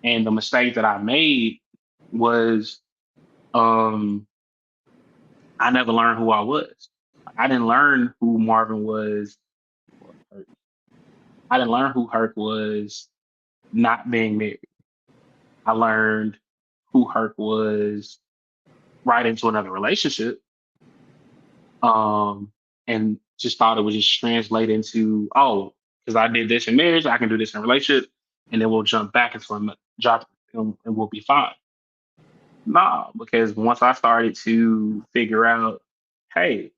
And the mistake that I made was um, I never learned who I was. I didn't learn who Marvin was. Or Herc. I didn't learn who Herc was not being married. I learned who Herc was right into another relationship, and just thought it would just translate into, oh, because I did this in marriage, I can do this in a relationship, and then we'll jump back into a drop and we'll be fine. Nah, because once I started to figure out, hey,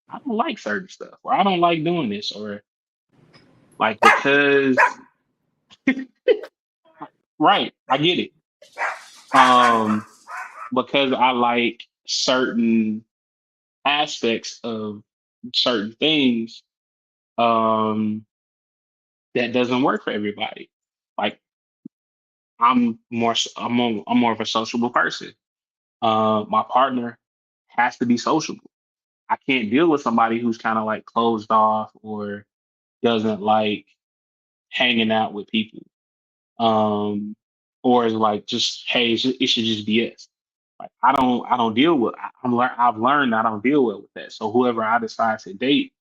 I don't like certain stuff, or I don't like doing this, or like because right, I get it. Um, because I like certain aspects of certain things, um, that doesn't work for everybody. Like I'm more of a sociable person. My partner has to be sociable. I can't deal with somebody who's kind of like closed off or doesn't like hanging out with people. Um, or is like just, hey, it should just be us. Like I don't deal with. I've learned I don't deal well with that. So whoever I decide to date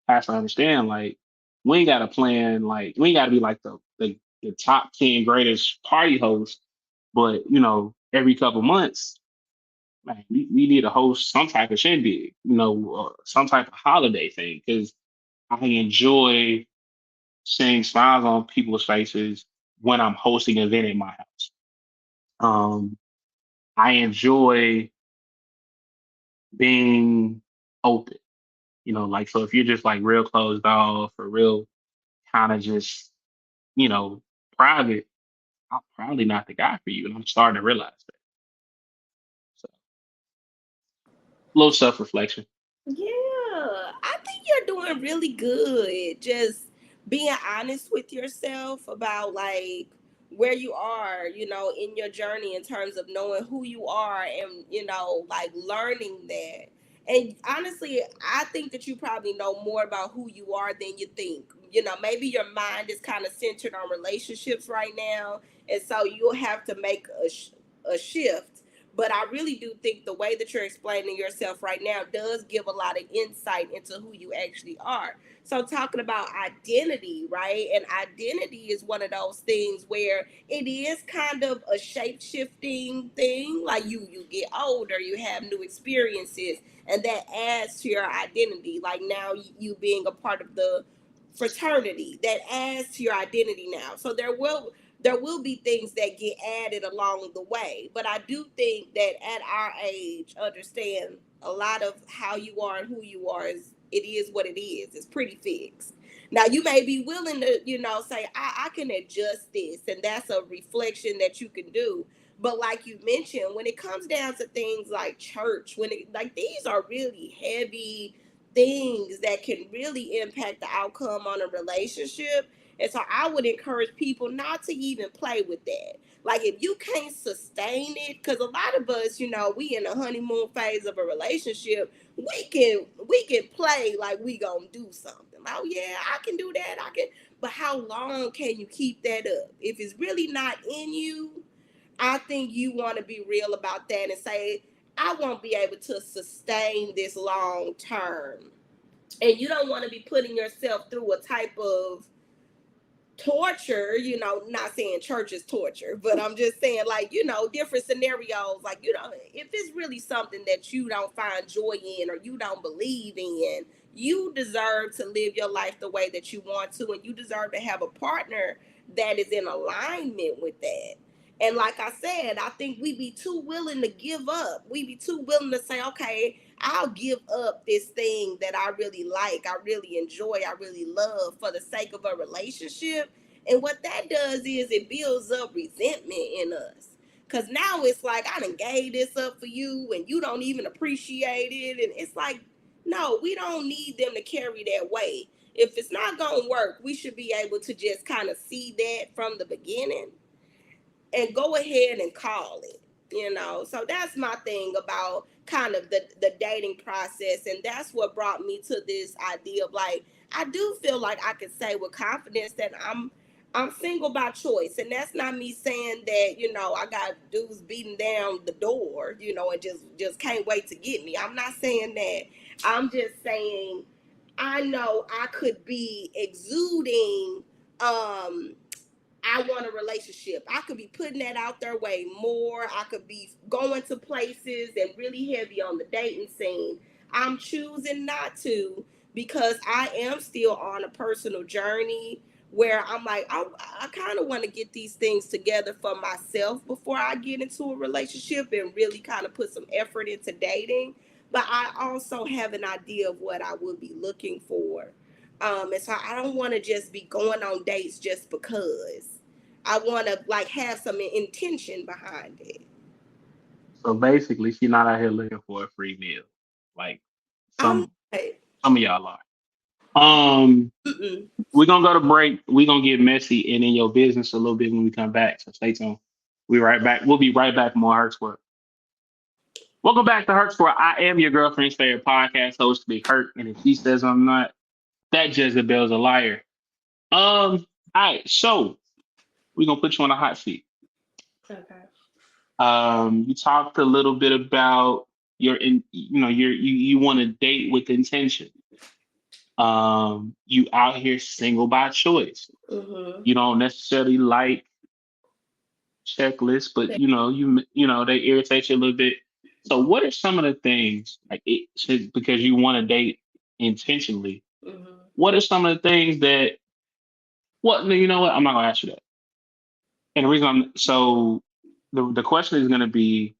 has to understand, like, we ain't got to plan, like we ain't got to be like the top 10 greatest party host, but every couple months, man, we need to host some type of shindig, or some type of holiday thing, because I enjoy seeing smiles on people's faces when I'm hosting an event in my house. Um, I enjoy being open, like, so if you're just like real closed off or real kind of just you know, private, I'm probably not the guy for you. And I'm starting to realize that. So, a little self reflection. Yeah, I think you're doing really good. Just being honest with yourself about like where you are, in your journey in terms of knowing who you are and, like learning that. And honestly, I think that you probably know more about who you are than you think. Maybe your mind is kind of centered on relationships right now. And so you'll have to make a shift, but I really do think the way that you're explaining yourself right now does give a lot of insight into who you actually are. So, talking about identity, right? And identity is one of those things where it is kind of a shape shifting thing. Like you get older, you have new experiences, and that adds to your identity. Like now, you being a part of the fraternity, that adds to your identity now. So there will be things that get added along the way. But I do think that at our age, understand a lot of how you are and who you are is what it is. It's pretty fixed. Now you may be willing to, say, I can adjust this, and that's a reflection that you can do. But like you mentioned, when it comes down to things like church, when it like these are really heavy things that can really impact the outcome on a relationship, and so I would encourage people not to even play with that. Like if you can't sustain it, because a lot of us, we in the honeymoon phase of a relationship, we can play like we gonna do something. Like, oh yeah, I can do that. I can. But how long can you keep that up? If it's really not in you, I think you want to be real about that and say, I won't be able to sustain this long term. And you don't want to be putting yourself through a type of torture, not saying church is torture, but I'm just saying, like, different scenarios. Like, if it's really something that you don't find joy in or you don't believe in, you deserve to live your life the way that you want to, and you deserve to have a partner that is in alignment with that. And like I said, I think we be too willing to give up. We be too willing to say, okay, I'll give up this thing that I really like, I really enjoy, I really love for the sake of a relationship. And what that does is it builds up resentment in us. Cause now it's like I done gave this up for you and you don't even appreciate it. And it's like, no, we don't need them to carry that weight. If it's not gonna work, we should be able to just kind of see that from the beginning and go ahead and call it. So that's my thing about kind of the dating process, and that's what brought me to this idea of like, I do feel like I can say with confidence that I'm single by choice. And that's not me saying that, I got dudes beating down the door, and just can't wait to get me. I'm not saying that. I'm just saying I know I could be exuding I want a relationship. I could be putting that out there way more. I could be going to places and really heavy on the dating scene. I'm choosing not to because I am still on a personal journey where I'm like, I kind of want to get these things together for myself before I get into a relationship and really kind of put some effort into dating. But I also have an idea of what I would be looking for. And so I don't want to just be going on dates just because. I want to like have some intention behind it. So basically, she's not out here looking for a free meal, like I'm some like, some of y'all are. Um, mm-mm. we're gonna go to break. We're gonna get messy and in your business a little bit when we come back. So stay tuned. We right back. We'll be right back. More Hurts World. Welcome back to Hurts World. I am your girlfriend's favorite podcast host, Big Hurt, and if she says I'm not, that Jezebel's a liar. All right. So we're gonna put you on a hot seat. Okay. You talked a little bit about you want to date with intention. You out here single by choice. Mm-hmm. You don't necessarily like checklists, but they irritate you a little bit. So what are some of the things because you want to date intentionally? Mm-hmm. What are some of the things that what you know what I'm not gonna ask you that. And the reason the question is gonna be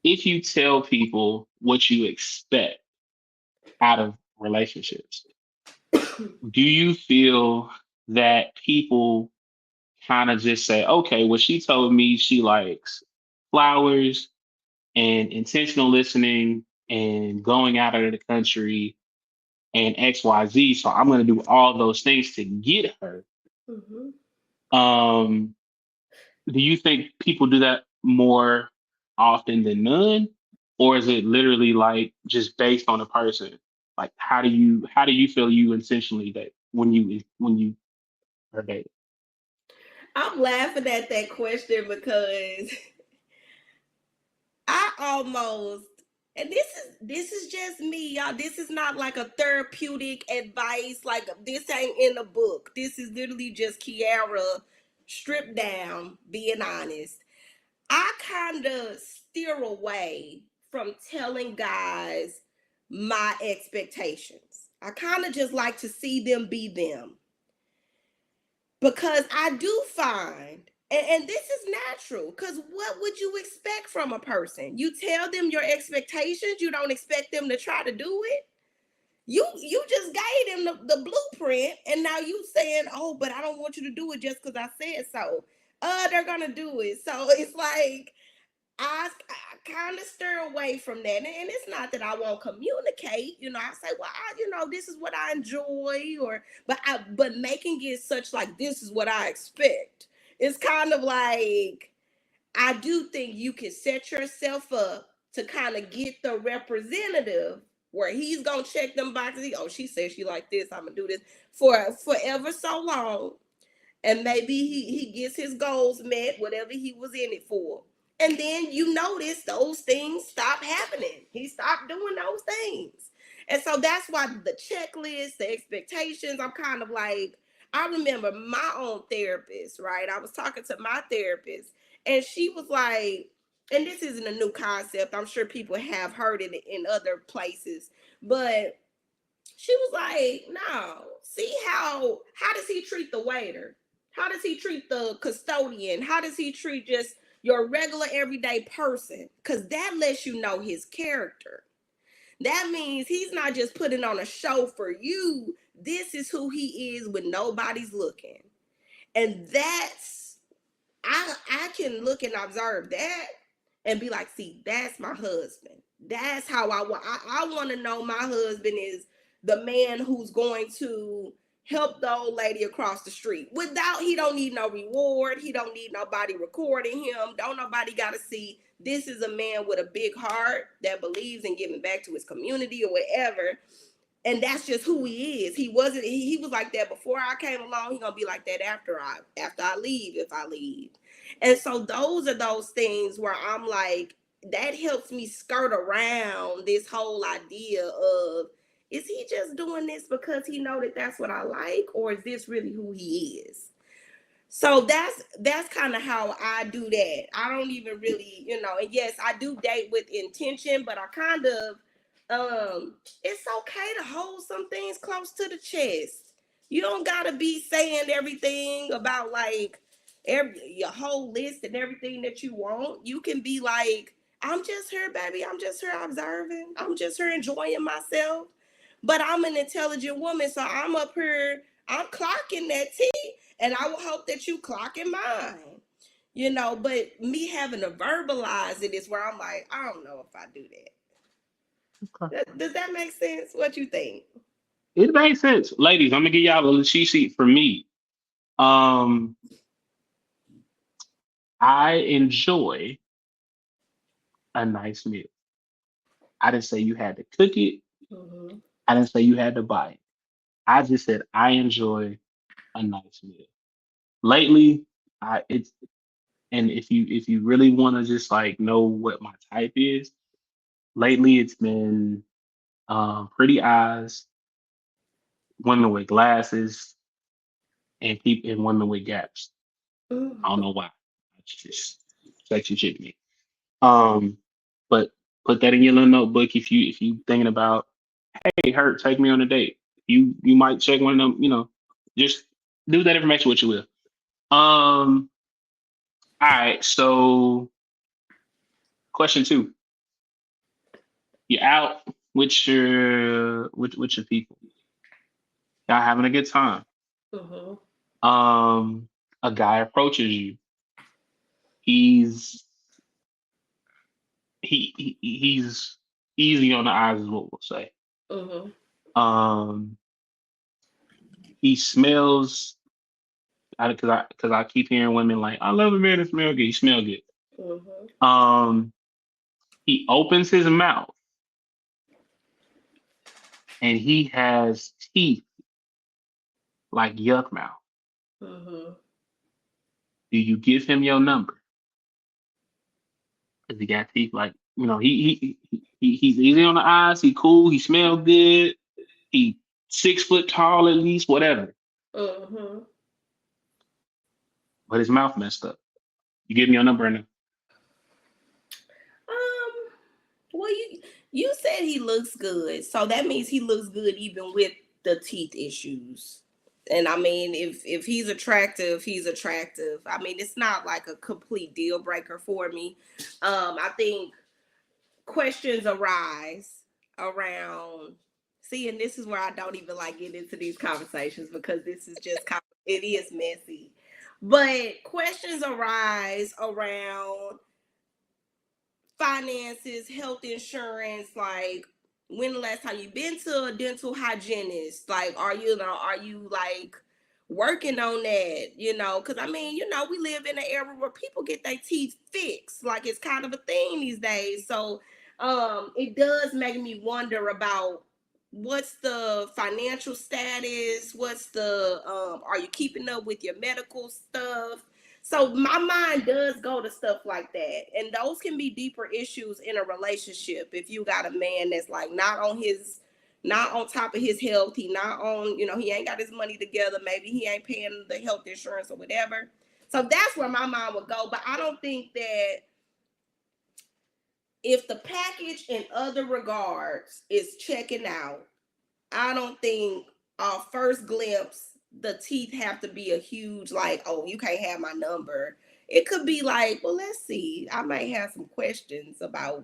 if you tell people what you expect out of relationships, do you feel that people kind of just say, okay, well, she told me she likes flowers and intentional listening and going out of the country and XYZ. So I'm going to do all those things to get her. Hmm. Um, do you think people do that more often than none? Or is it literally like just based on a person? Like how do you feel you intentionally that when you are dating? I'm laughing at that question because I almost, and this is just me, y'all. This is not like a therapeutic advice. Like this ain't in a book. This is literally just Kiara stripped down, being honest. I kind of steer away from telling guys my expectations. I kind of just like to see them be them because I do find, and this is natural, because what would you expect from a person? You tell them your expectations, you don't expect them to try to do it. You just gave them the blueprint, and now you saying, oh, but I don't want you to do it just because I said so. They're gonna do it. So it's like I kind of stir away from that. And it's not that I won't communicate. I say, well, this is what I enjoy, but making it such like this is what I expect. It's kind of like I do think you can set yourself up to kind of get the representative where he's gonna check them boxes. Oh, she says she like this. I'm gonna do this for forever so long, and maybe he gets his goals met, whatever he was in it for. And then you notice those things stop happening. He stopped doing those things. And so that's why the checklist, the expectations, I'm kind of like, I remember my own therapist, right? I was talking to my therapist, and she was like, and this isn't a new concept. I'm sure people have heard it in other places, but she was like, no, see how does he treat the waiter? How does he treat the custodian? How does he treat just your regular everyday person? Because that lets you know his character. That means he's not just putting on a show for you. This is who he is when nobody's looking. And I can look and observe that and be like, see, that's my husband. That's how I want. I want to know my husband is the man who's going to help the old lady across the street. Without he don't need no reward. He don't need nobody recording him. Don't nobody got to see. This is a man with a big heart that believes in giving back to his community or whatever, and that's just who he is. He was like that before I came along. He gonna be like that after I leave, if I leave. And so those are those things where I'm like, that helps me skirt around this whole idea of, is he just doing this because he know that that's what I like, or is this really who he is? So that's kind of how I do that. I don't even really, and yes, I do date with intention, but I kind of it's okay to hold some things close to the chest. You don't gotta be saying everything about like your whole list and everything that you want. You can be like, I'm just here, baby. I'm just here observing. I'm just here enjoying myself. But I'm an intelligent woman, so I'm up here, I'm clocking that tea, and I will hope that you clocking mine. But me having to verbalize it is where I'm like, I don't know if I do that. Okay. Does that make sense? What you think? It makes sense. Ladies, I'm gonna give y'all a little cheat sheet for me. Um, I enjoy a nice meal. I didn't say you had to cook it. Mm-hmm. I didn't say you had to buy it. I just said I enjoy a nice meal. Lately, I it's and if you really want to just like know what my type is, lately it's been pretty eyes, women with glasses, and people and women with gaps. I don't Mm-hmm. know why. It's just sexy shit to me. Um, but put that in your little notebook if you thinking about, hey, Hurt, take me on a date. You might check one of them. Just do that information what you will. Um, all right. So question two: you're out with your people. Y'all having a good time. Mm-hmm. A guy approaches you. He's he's easy on the eyes, is what we'll say. Mm-hmm. Um, he smells because I keep hearing women like, I love a man that smell good. He smell good. Mm-hmm. Um, he opens his mouth and he has teeth like yuck mouth. Mm-hmm. Do you give him your number? Because he got teeth like, he's easy on the eyes. He cool. He smell good. He 6 foot tall at least, whatever. Mm-hmm. But his mouth messed up. You give me your number and Um, well, you said he looks good, so that means he looks good even with the teeth issues. And I mean, if he's attractive, he's attractive. I mean, it's not like a complete deal breaker for me. I think questions arise around. See, and this is where I don't even like getting into these conversations because this is just it is messy. But questions arise around finances, health insurance, like when the last time you been to a dental hygienist? Like, are you like working on that? Because I mean, we live in an era where people get their teeth fixed. Like it's kind of a thing these days. So it does make me wonder about what's the financial status, what's the are you keeping up with your medical stuff? So my mind does go to stuff like that. And those can be deeper issues in a relationship. If you got a man that's like not on top of his health, he not on, he ain't got his money together, maybe he ain't paying the health insurance or whatever. So that's where my mind would go. But I don't think that if the package in other regards is checking out, I don't think first glimpse the teeth have to be a huge like, oh, you can't have my number. It could be like, well, let's see. I might have some questions about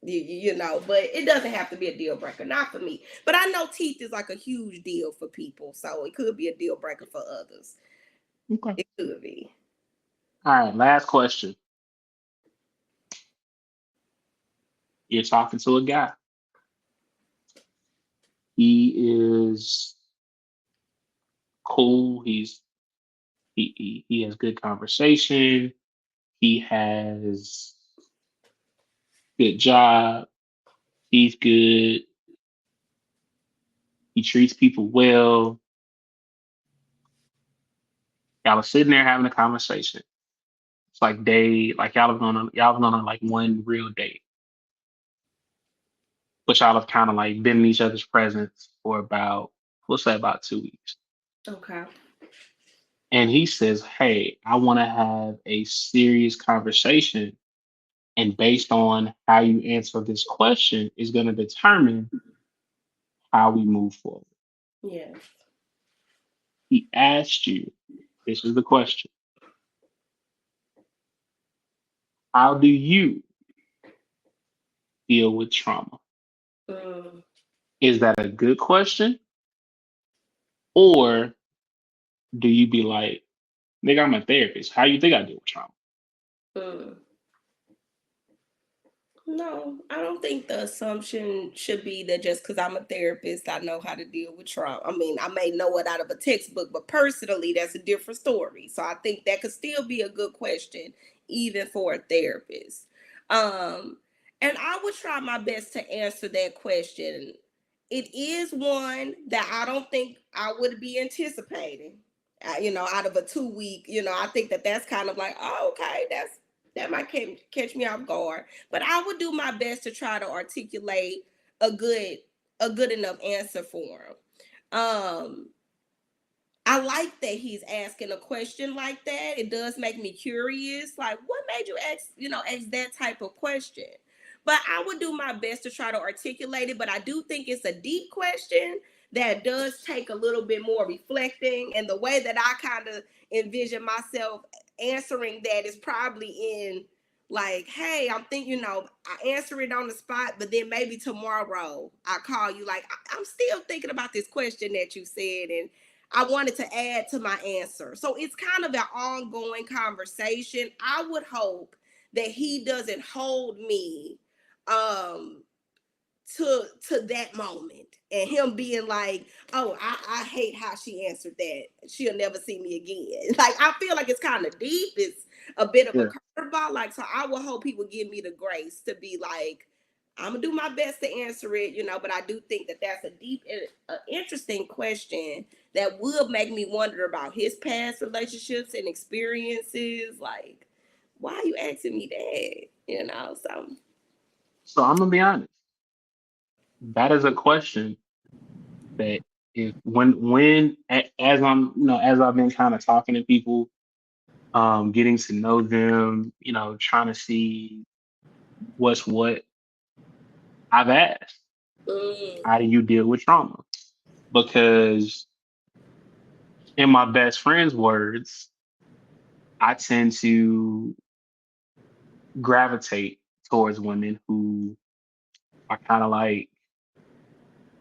but it doesn't have to be a deal breaker. Not for me. But I know teeth is like a huge deal for people, so it could be a deal breaker for others. okay. It could be. All right, last question. You're talking to a guy. He is cool. He has good conversation. He has good job. He's good. He treats people well. Y'all are sitting there having a conversation. It's like like y'all have gone on like one real date, but y'all have kind of like been in each other's presence for about, we'll say about 2 weeks. Okay. And he says, "Hey, I want to have a serious conversation, and based on how you answer this question is going to determine how we move forward." Yeah. He asked you, this is the question: how do you deal with trauma? Mm, Is that a good question, or do you be like, "Nigga, I'm a therapist. How you think I deal with trauma?" mm. No, I don't think the assumption should be that just because I'm a therapist, I know how to deal with trauma. I mean, I may know it out of a textbook, but personally, that's a different story. So I think that could still be a good question, even for a therapist. Um, and I would try my best to answer that question. It is one that I don't think I would be anticipating. Out of a 2 week, I think that that's kind of like, oh, okay, that might catch me off guard, but I would do my best to try to articulate a good a good enough answer for him. I like that he's asking a question like that. It does make me curious. Like, what made you ask that type of question? But I would do my best to try to articulate it. But I do think it's a deep question that does take a little bit more reflecting. And the way that I kind of envision myself answering that is probably in like, hey, I'm thinking, I answer it on the spot, but then maybe tomorrow I call you like, I'm still thinking about this question that you said, and I wanted to add to my answer. So it's kind of an ongoing conversation. I would hope that he doesn't hold me um to that moment and him being like, oh, I hate how she answered that, she'll never see me again. Like, I feel like it's kind of deep, it's a bit of a Yeah. curveball. Like, so I would hope he would give me the grace to be like, I'm gonna do my best to answer it, but I do think that that's a deep and interesting question that would make me wonder about his past relationships and experiences. Like, why are you asking me that? So So I'm gonna be honest. That is a question that if as I'm as I've been kind of talking to people, getting to know them, trying to see what's what, I've asked, mm, how do you deal with trauma? Because in my best friend's words, I tend to gravitate towards women who are kind of like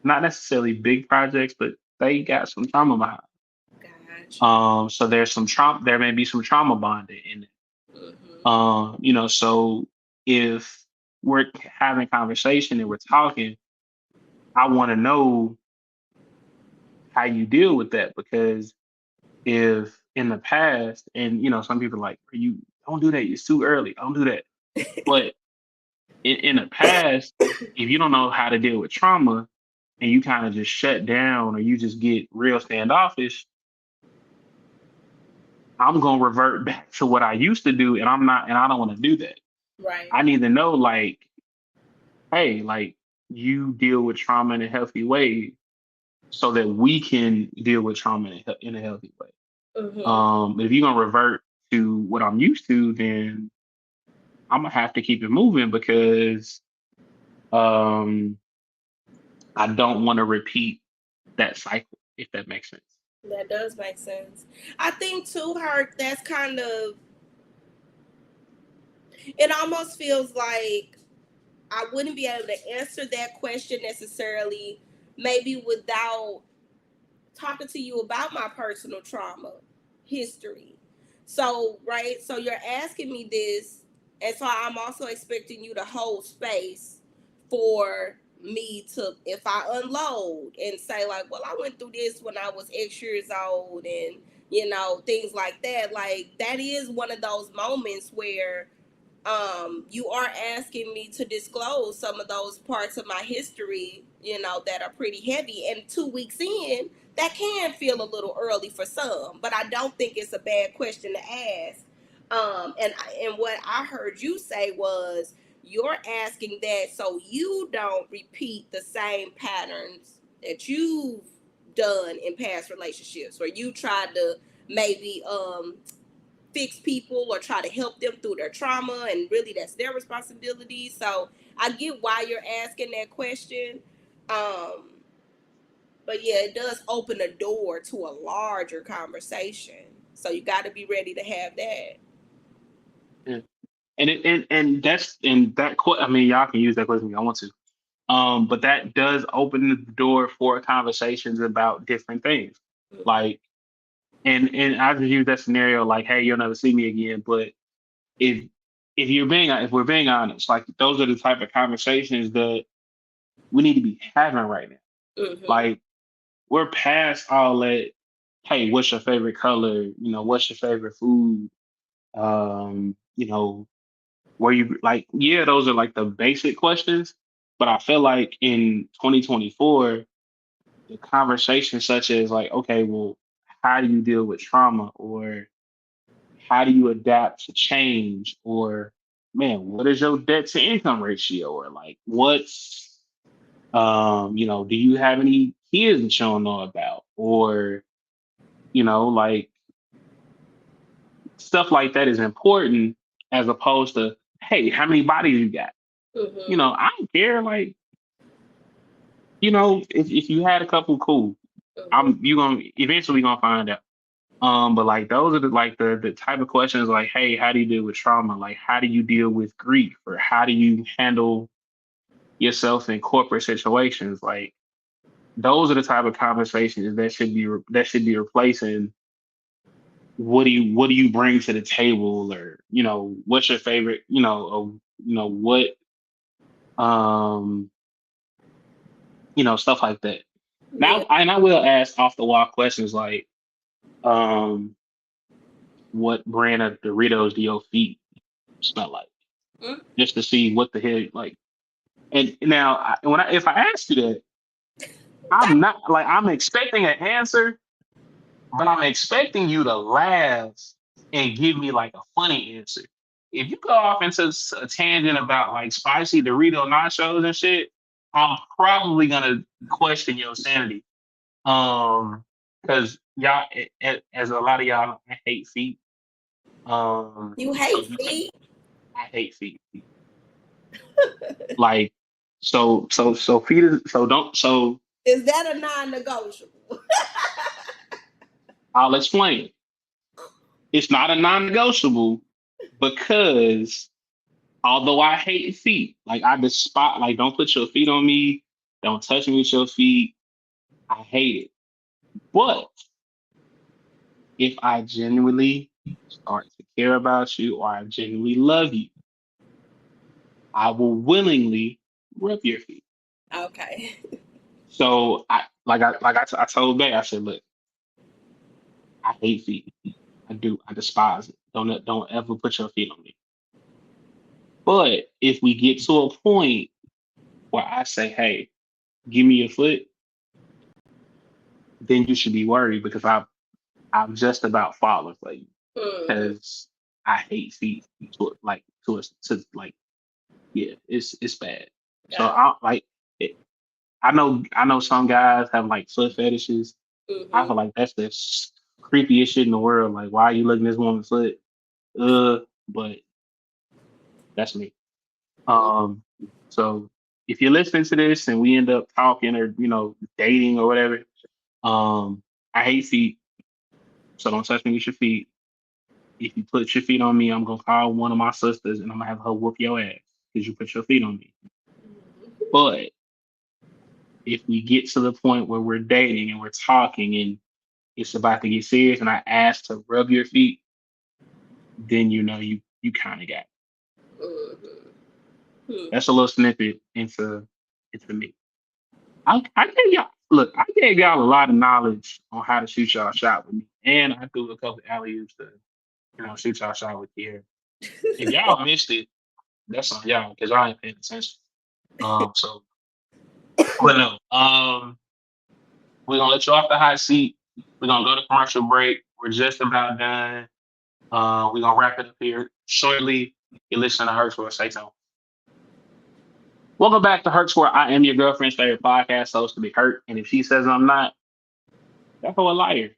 not necessarily big projects, but they got some trauma behind. gotcha. So there's some trauma. There may be some trauma bonding in it. Hmm. So if we're having conversation and we're talking, I want to know how you deal with that, because if in the past, and some people are like, you don't do that, it's too early, don't do that. But in the past, if you don't know how to deal with trauma and you kind of just shut down or you just get real standoffish, I'm gonna revert back to what I used to do, and I don't want to do that. Right. I need to know, like, hey, like, you deal with trauma in a healthy way so that we can deal with trauma in a healthy way. Hmm. If you're gonna revert to what I'm used to, then I'm gonna have to keep it moving, because um I don't want to repeat that cycle, if that makes sense. That does make sense. I think too, her that's kind of, it almost feels like I wouldn't be able to answer that question necessarily, maybe without talking to you about my personal trauma history. So, right, so you're asking me this, and so I'm also expecting you to hold space for me to, if I unload and say, like, well, I went through this when I was X years old, and things like that. Like, that is one of those moments where you are asking me to disclose some of those parts of my history, that are pretty heavy. And 2 weeks in, that can feel a little early for some, but I don't think it's a bad question to ask. And what I heard you say was, you're asking that so you don't repeat the same patterns that you've done in past relationships, where you tried to maybe fix people or try to help them through their trauma, and really that's their responsibility. So I get why you're asking that question. um but yeah, it does open a door to a larger conversation, so you got to be ready to have that. Yeah. I mean, y'all can use that question if y'all want to. But that does open the door for conversations about different things. Mm-hmm. Like, and I just use that scenario like, hey, you'll never see me again. But if if we're being honest, like, those are the type of conversations that we need to be having right now. Mm-hmm. Like, we're past all that. Hey, what's your favorite color? What's your favorite food? Where you like, yeah, those are like the basic questions. But I feel like in 2024, the conversation such as like, okay, well, how do you deal with trauma, or how do you adapt to change, or man, what is your debt to income ratio, or like, what's do you have any kids that you don't know about, or like, stuff like that is important, as opposed to, hey, how many bodies you got. Mm-hmm. I don't care. Like, if you had a couple, cool. Mm-hmm. You gonna eventually gonna find out. But like, those are the type of questions like, hey, how do you deal with trauma? Like, how do you deal with grief, or how do you handle yourself in corporate situations? Like, those are the type of conversations that should be replacing what do you bring to the table, or what's your favorite, what um stuff like that. Yeah. Now, and I will ask off the wall questions like, um what brand of Doritos do your feet smell like, Mm. just to see what the hell, like. And now, if I ask you that, I'm not like, I'm expecting an answer, but I'm expecting you to laugh and give me like a funny answer. If you go off into a tangent about like spicy Dorito nachos and shit, I'm probably gonna question your sanity. Because y'all, as a lot of y'all, I hate feet. You So hate feet? I hate feet. Like, so feet is so don't so. Is that a non-negotiable? I'll explain. It's not a non-negotiable because although I hate feet, like I despise, like don't put your feet on me, don't touch me with your feet. I hate it. But if I genuinely start to care about you, or I genuinely love you, I will willingly rub your feet. Okay. So I told Bay, I said, look, I hate feet. I do. I despise it. Don't ever put your feet on me. But if we get to a point where I say, hey, give me your foot, then you should be worried, because I'm just about falling for you, Mm, because I hate feet to like, yeah, it's bad. So okay. I like it. I know some guys have like foot fetishes. I Mm-hmm. feel like that's the creepiest shit in the world. Like, why are you looking at this woman's foot? But that's me. Um, so if you're listening to this and we end up talking, or dating or whatever, I hate feet, so don't touch me with your feet. If you put your feet on me, I'm gonna call one of my sisters and I'm gonna have her whoop your ass because you put your feet on me. But if we get to the point where we're dating and we're talking and it's about to get serious and I ask to rub your feet, then you kind of got it. Mm-hmm. That's a little snippet into me. I gave y'all look. I gave y'all a lot of knowledge on how to shoot y'all shot with me, and I threw a couple alley oops to shoot y'all shot with here. If y'all missed it, that's on y'all because I ain't paying attention. So but no. We're gonna let you off the hot seat. We're gonna go to commercial break. We're just about done. We're gonna wrap it up here shortly. You listen to Hurts, for say so. Welcome back to Hurts, where I am your girlfriend's favorite podcast host to be hurt. And if she says I'm not, that's a liar.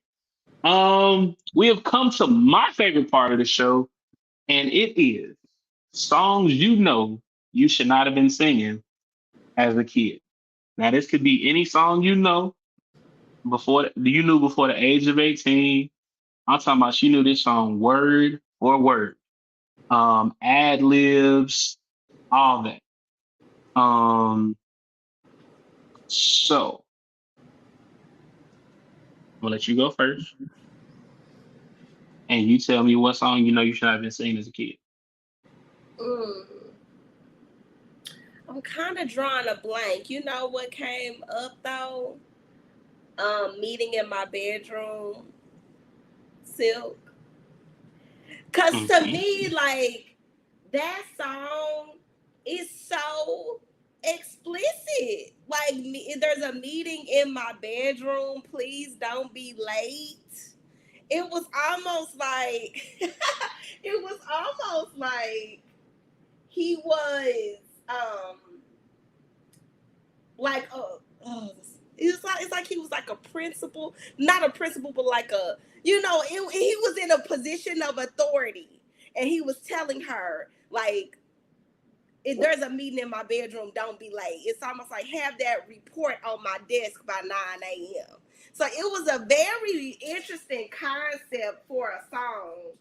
We have come to my favorite part of the show, and it is songs you should not have been singing as a kid. Now, this could be any song you knew before the age of 18. I'm talking about you knew this song word for word, ad libs, all that. Um, so I'm gonna let you go first, and you tell me what song you should have been singing as a kid. Mm. I'm kind of drawing a blank. You know what came up though? Meeting in my bedroom, Silk. Cause to Hmm. me, like that song is so explicit. Like, there's a meeting in my bedroom. Please don't be late. It was almost like it was almost like he was um like it's like he was like a principal, not a principal, but like he was in a position of authority, and he was telling her like, if there's a meeting in my bedroom, don't be late. It's almost like have that report on my desk by 9 a.m. So it was a very interesting concept for a song.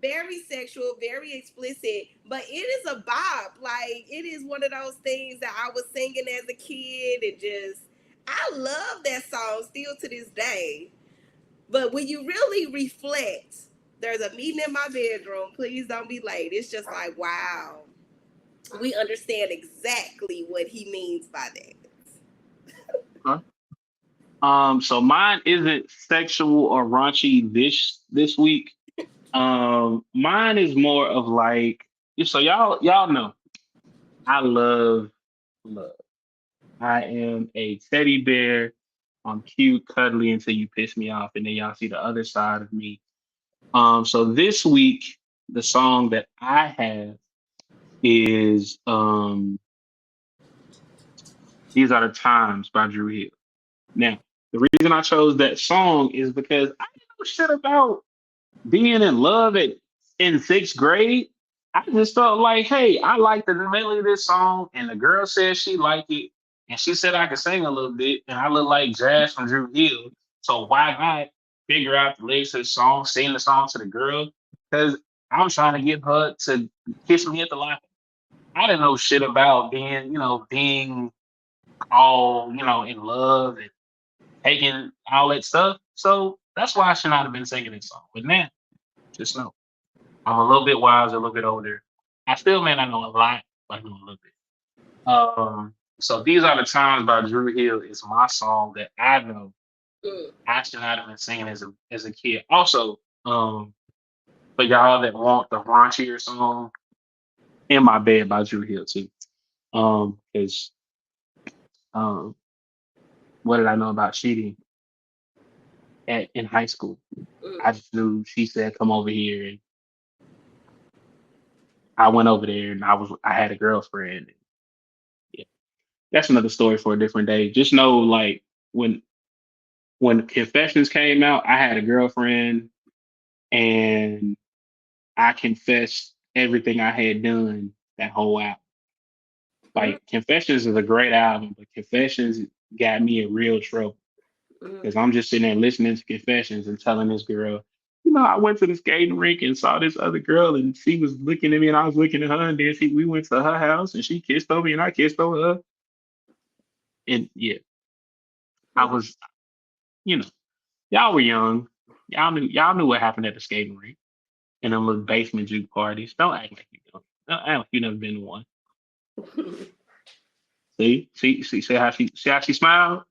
Very sexual, very explicit, but it is a bop. Like, it is one of those things that I was singing as a kid and just I love that song still to this day. But when you really reflect, there's a meeting in my bedroom. Please don't be late. It's just like, wow, we understand exactly what he means by that. Huh? So mine isn't sexual or raunchy this week. Mine is more of like, so y'all know I love. I am a teddy bear. I'm cute, cuddly until you piss me off, and then y'all see the other side of me. So this week, the song that I have is "These Are the Times" by Drew Hill. Now, the reason I chose that song is because I didn't know shit about being in love in sixth grade. I just felt like, hey, I like the melody of this song, and the girl said she liked it, and she said I could sing a little bit, and I look like Jazz from Drew Hill. So why not figure out the lyrics of the song, sing the song to the girl? Because I'm trying to get her to kiss me at the line. I didn't know shit about being all, in love and taking all that stuff. So that's why I should not have been singing this song. But man, just know. I'm a little bit wiser, a little bit older. I still may not know a lot, but I know a little bit. So These Are the Times by Drew Hill is my song that I know Mm, I should not have been singing as a kid. Also, for y'all that want the raunchier song, In My Bed by Drew Hill too. Because um, what did I know about cheating in high school? I mm. just knew she said come over here, and I went over there, and I had a girlfriend. Yeah, that's another story for a different day. Just know, like when Confessions came out, I had a girlfriend, and I confessed everything I had done that whole album. Mm, Like Confessions is a great album, but Confessions got me in real trouble because I'm mm. just sitting there listening to Confessions and telling this girl, I went to the skating rink and saw this other girl, and she was looking at me, and I was looking at her, and then we went to her house, and she kissed on me, and I kissed on her, and yeah, I was, you know, y'all were young, y'all knew what happened at the skating rink and them little basement juke parties. Don't act like you don't. Don't act like you never been to one. See how she smiled.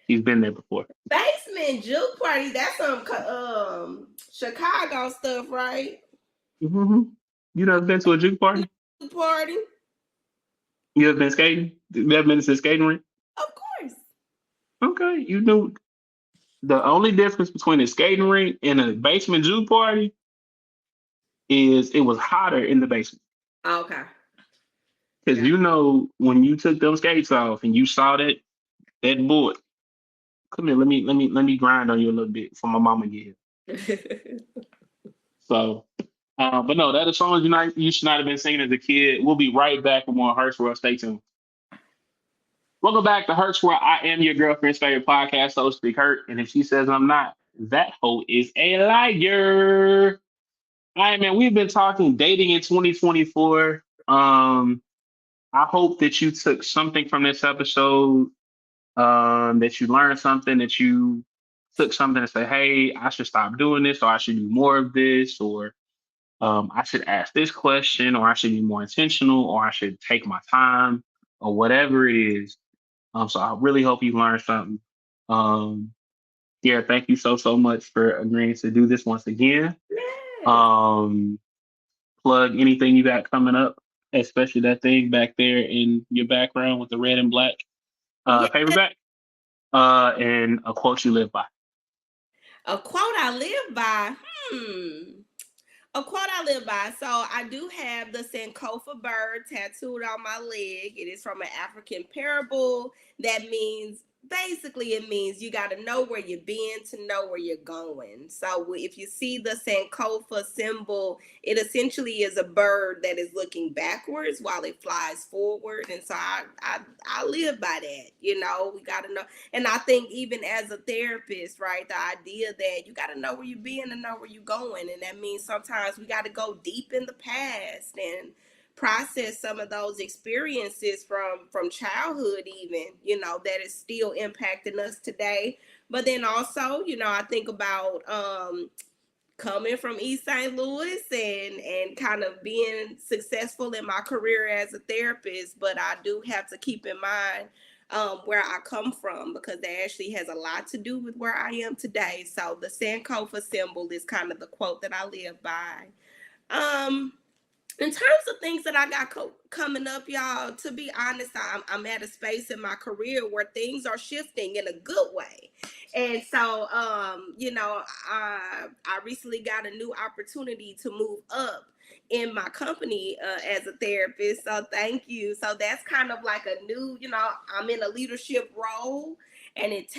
She's been there before. Basement juke party. That's some Chicago stuff, right? Hmm. You never been to a juke party? Juke party, You ever been skating? You ever been to a skating rink? of course. Okay, you knew the only difference between a skating rink and a basement juke party is it was hotter in the basement. Okay. Because Yeah. when you took them skates off and you saw that board, come here, let me grind on you a little bit for my mama get here. So, but no, that is songs you should not have been singing as a kid. We'll be right back with more Hertz World. Stay tuned. Welcome back to Hertz World. I am your girlfriend's favorite podcast host, Big Hurt. And if she says I'm not, that hoe is a liar. All right, man. We've been talking dating in 2024. I hope that you took something from this episode. That you learned something, that you took something and say, hey, I should stop doing this, or I should do more of this, or I should ask this question, or I should be more intentional, or I should take my time, or whatever it is. So I really hope you learned something. Um, yeah, thank you so much for agreeing to do this once again. Yes. Um, Plug anything you got coming up, especially that thing back there in your background with the red and black Yeah. paperback, and a quote you live by. A quote I live by. A quote I live by. So I do have the Sankofa bird tattooed on my leg. It is from an African parable. That means basically it means you got to know where you've been to know where you're going. So if you see the Sankofa symbol, it essentially is a bird that is looking backwards while it flies forward. And so I live by that. We got to know. And I think even as a therapist, right, the idea that you got to know where you've been and know where you're going. And that means sometimes we got to go deep in the past and process some of those experiences from childhood, even, that is still impacting us today. But then also, I think about coming from East St. Louis and kind of being successful in my career as a therapist, but I do have to keep in mind where I come from, because that actually has a lot to do with where I am today. So the Sankofa symbol is kind of the quote that I live by. Um, in terms of things that I got coming up, y'all, to be honest, I'm at a space in my career where things are shifting in a good way. And so, I recently got a new opportunity to move up in my company as a therapist. So thank you. So that's kind of like a new, I'm in a leadership role, and it's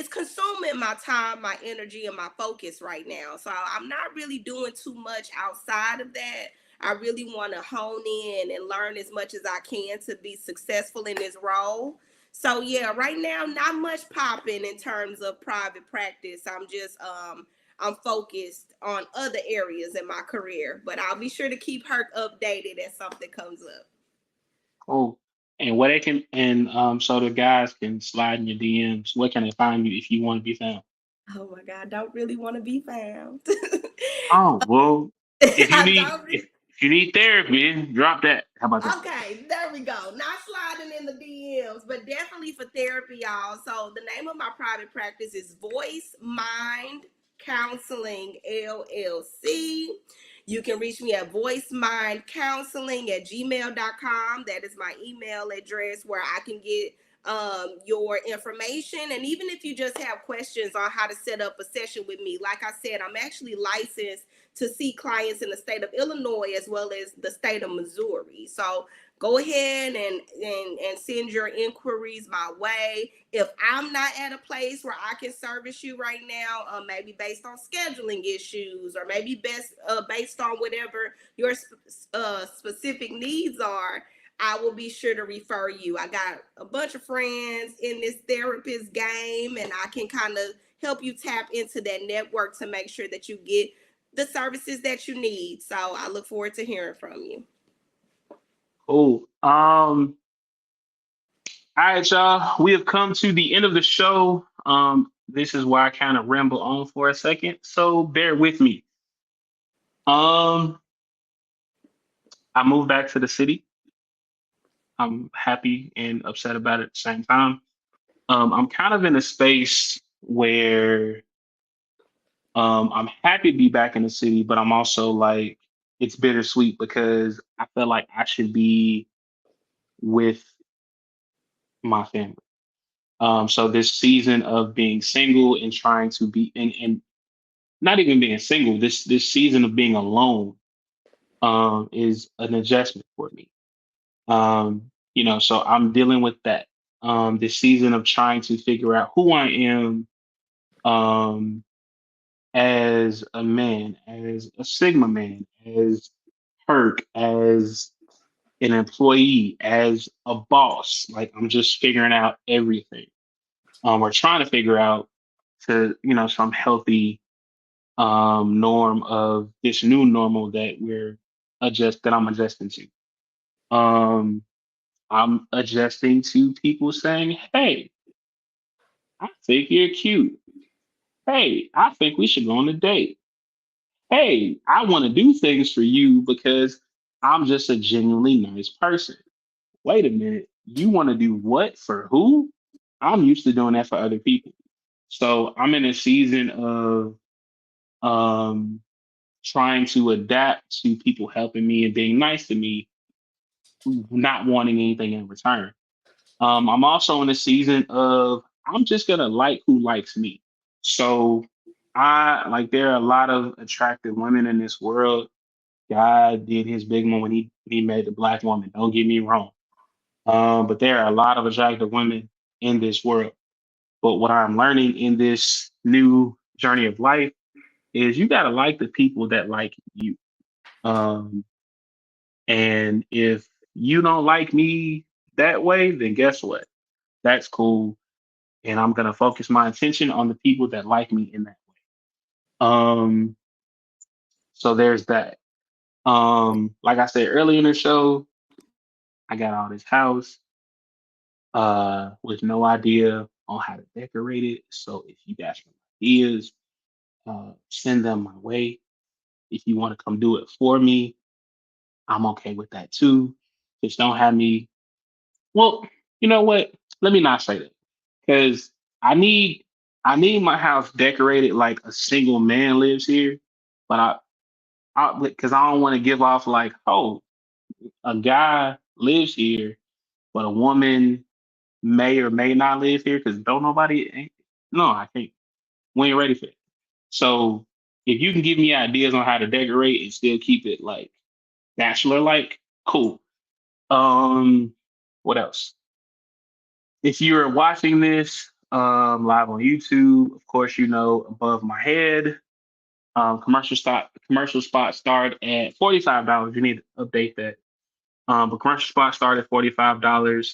consuming my time, my energy, and my focus right now. So I'm not really doing too much outside of that. I really want to hone in and learn as much as I can to be successful in this role. So yeah, right now not much popping in terms of private practice. I'm focused on other areas in my career, but I'll be sure to keep her updated as something comes up. Cool. And what they can and so the guys can slide in your DMs. Where can they find you if you want to be found? Oh my God, I don't really want to be found. Oh well, if you I need don't if, really. if you need therapy, drop that. How about that? Okay, there we go. Not sliding in the DMs, but definitely for therapy, y'all. So the name of my private practice is Voice Mind Counseling LLC. You can reach me at voicemindcounseling@gmail.com. That is my email address where I can get your information. And even if you just have questions on how to set up a session with me, like I said, I'm actually licensed to see clients in the state of Illinois as well as the state of Missouri. So go ahead and send your inquiries my way. If I'm not at a place where I can service you right now, maybe based on scheduling issues, or maybe based on whatever your specific needs are, I will be sure to refer you. I got a bunch of friends in this therapist game, and I can kind of help you tap into that network to make sure that you get the services that you need. So I look forward to hearing from you. Cool. All right, y'all. We have come to the end of the show. This is where I kind of ramble on for a second, so bear with me. Um, I moved back to the city. I'm happy and upset about it at the same time. I'm kind of in a space where I'm happy to be back in the city, but I'm also like it's bittersweet because I feel like I should be with my family. So this season of being single and trying to be and not even being single, this season of being alone is an adjustment for me. So I'm dealing with that. This season of trying to figure out who I am um, as a man, as a Sigma man, as Herc, as an employee, as a boss. Like I'm just figuring out everything. We're trying to figure out some healthy norm of this new normal that I'm adjusting to. Um, I'm adjusting to people saying, "Hey, I think you're cute. Hey, I think we should go on a date. Hey, I want to do things for you because I'm just a genuinely nice person." Wait a minute, you want to do what for who? I'm used to doing that for other people. So I'm in a season of um, trying to adapt to people helping me and being nice to me, not wanting anything in return. I'm also in a season of I'm just gonna like who likes me. So I like there are a lot of attractive women in this world. God did his big one when he made the black woman. Don't get me wrong. But there are a lot of attractive women in this world. But what I'm learning in this new journey of life is you gotta like the people that like you. Um, and if you don't like me that way, then guess what? That's cool. And I'm gonna focus my attention on the people that like me in that way. So there's that. Like I said earlier in the show, I got all this house with no idea on how to decorate it. So if you got some ideas, send them my way. If you want to come do it for me, I'm okay with that too. Just don't have me. Well, you know what? Let me not say that because I need I need my house decorated like a single man lives here, but because I don't want to give off like, oh, a guy lives here, but a woman may or may not live here because don't nobody. No, I can't. We ain't ready for it. So if you can give me ideas on how to decorate and still keep it like bachelor like, cool. Um, what else? If you're watching this live on YouTube, of course you know above my head. Commercial spots start at $45. You need to update that. But commercial spots start at $45.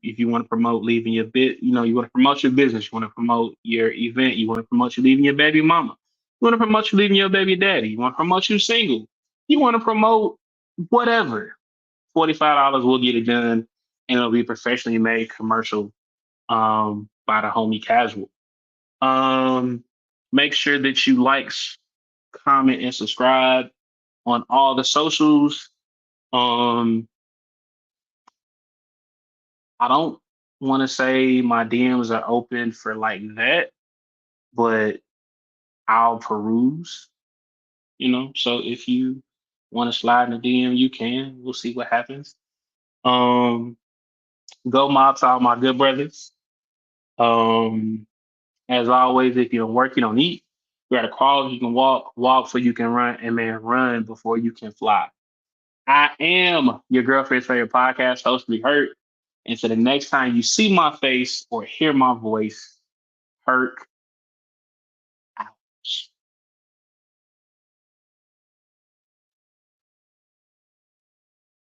If you want to promote leaving your you want to promote your business, you want to promote your event, you want to promote you leaving your baby mama, you want to promote you leaving your baby daddy, you want to promote you single, you want to promote whatever. $45 will get it done, and it'll be professionally made commercial by the homie Casual. Um, Make sure that you comment, and subscribe on all the socials. Um, I don't want to say my DMs are open for like that, but I'll peruse, So if you want to slide in the DM, you can. We'll see what happens. Um, Go mob to all my good brothers. Um, as always, if you don't work, you don't eat. You got to crawl, you can walk, walk so you can run, and man, run before you can fly. I am your girlfriend's favorite podcast host, Be Hurt. And so the next time you see my face or hear my voice, Hurt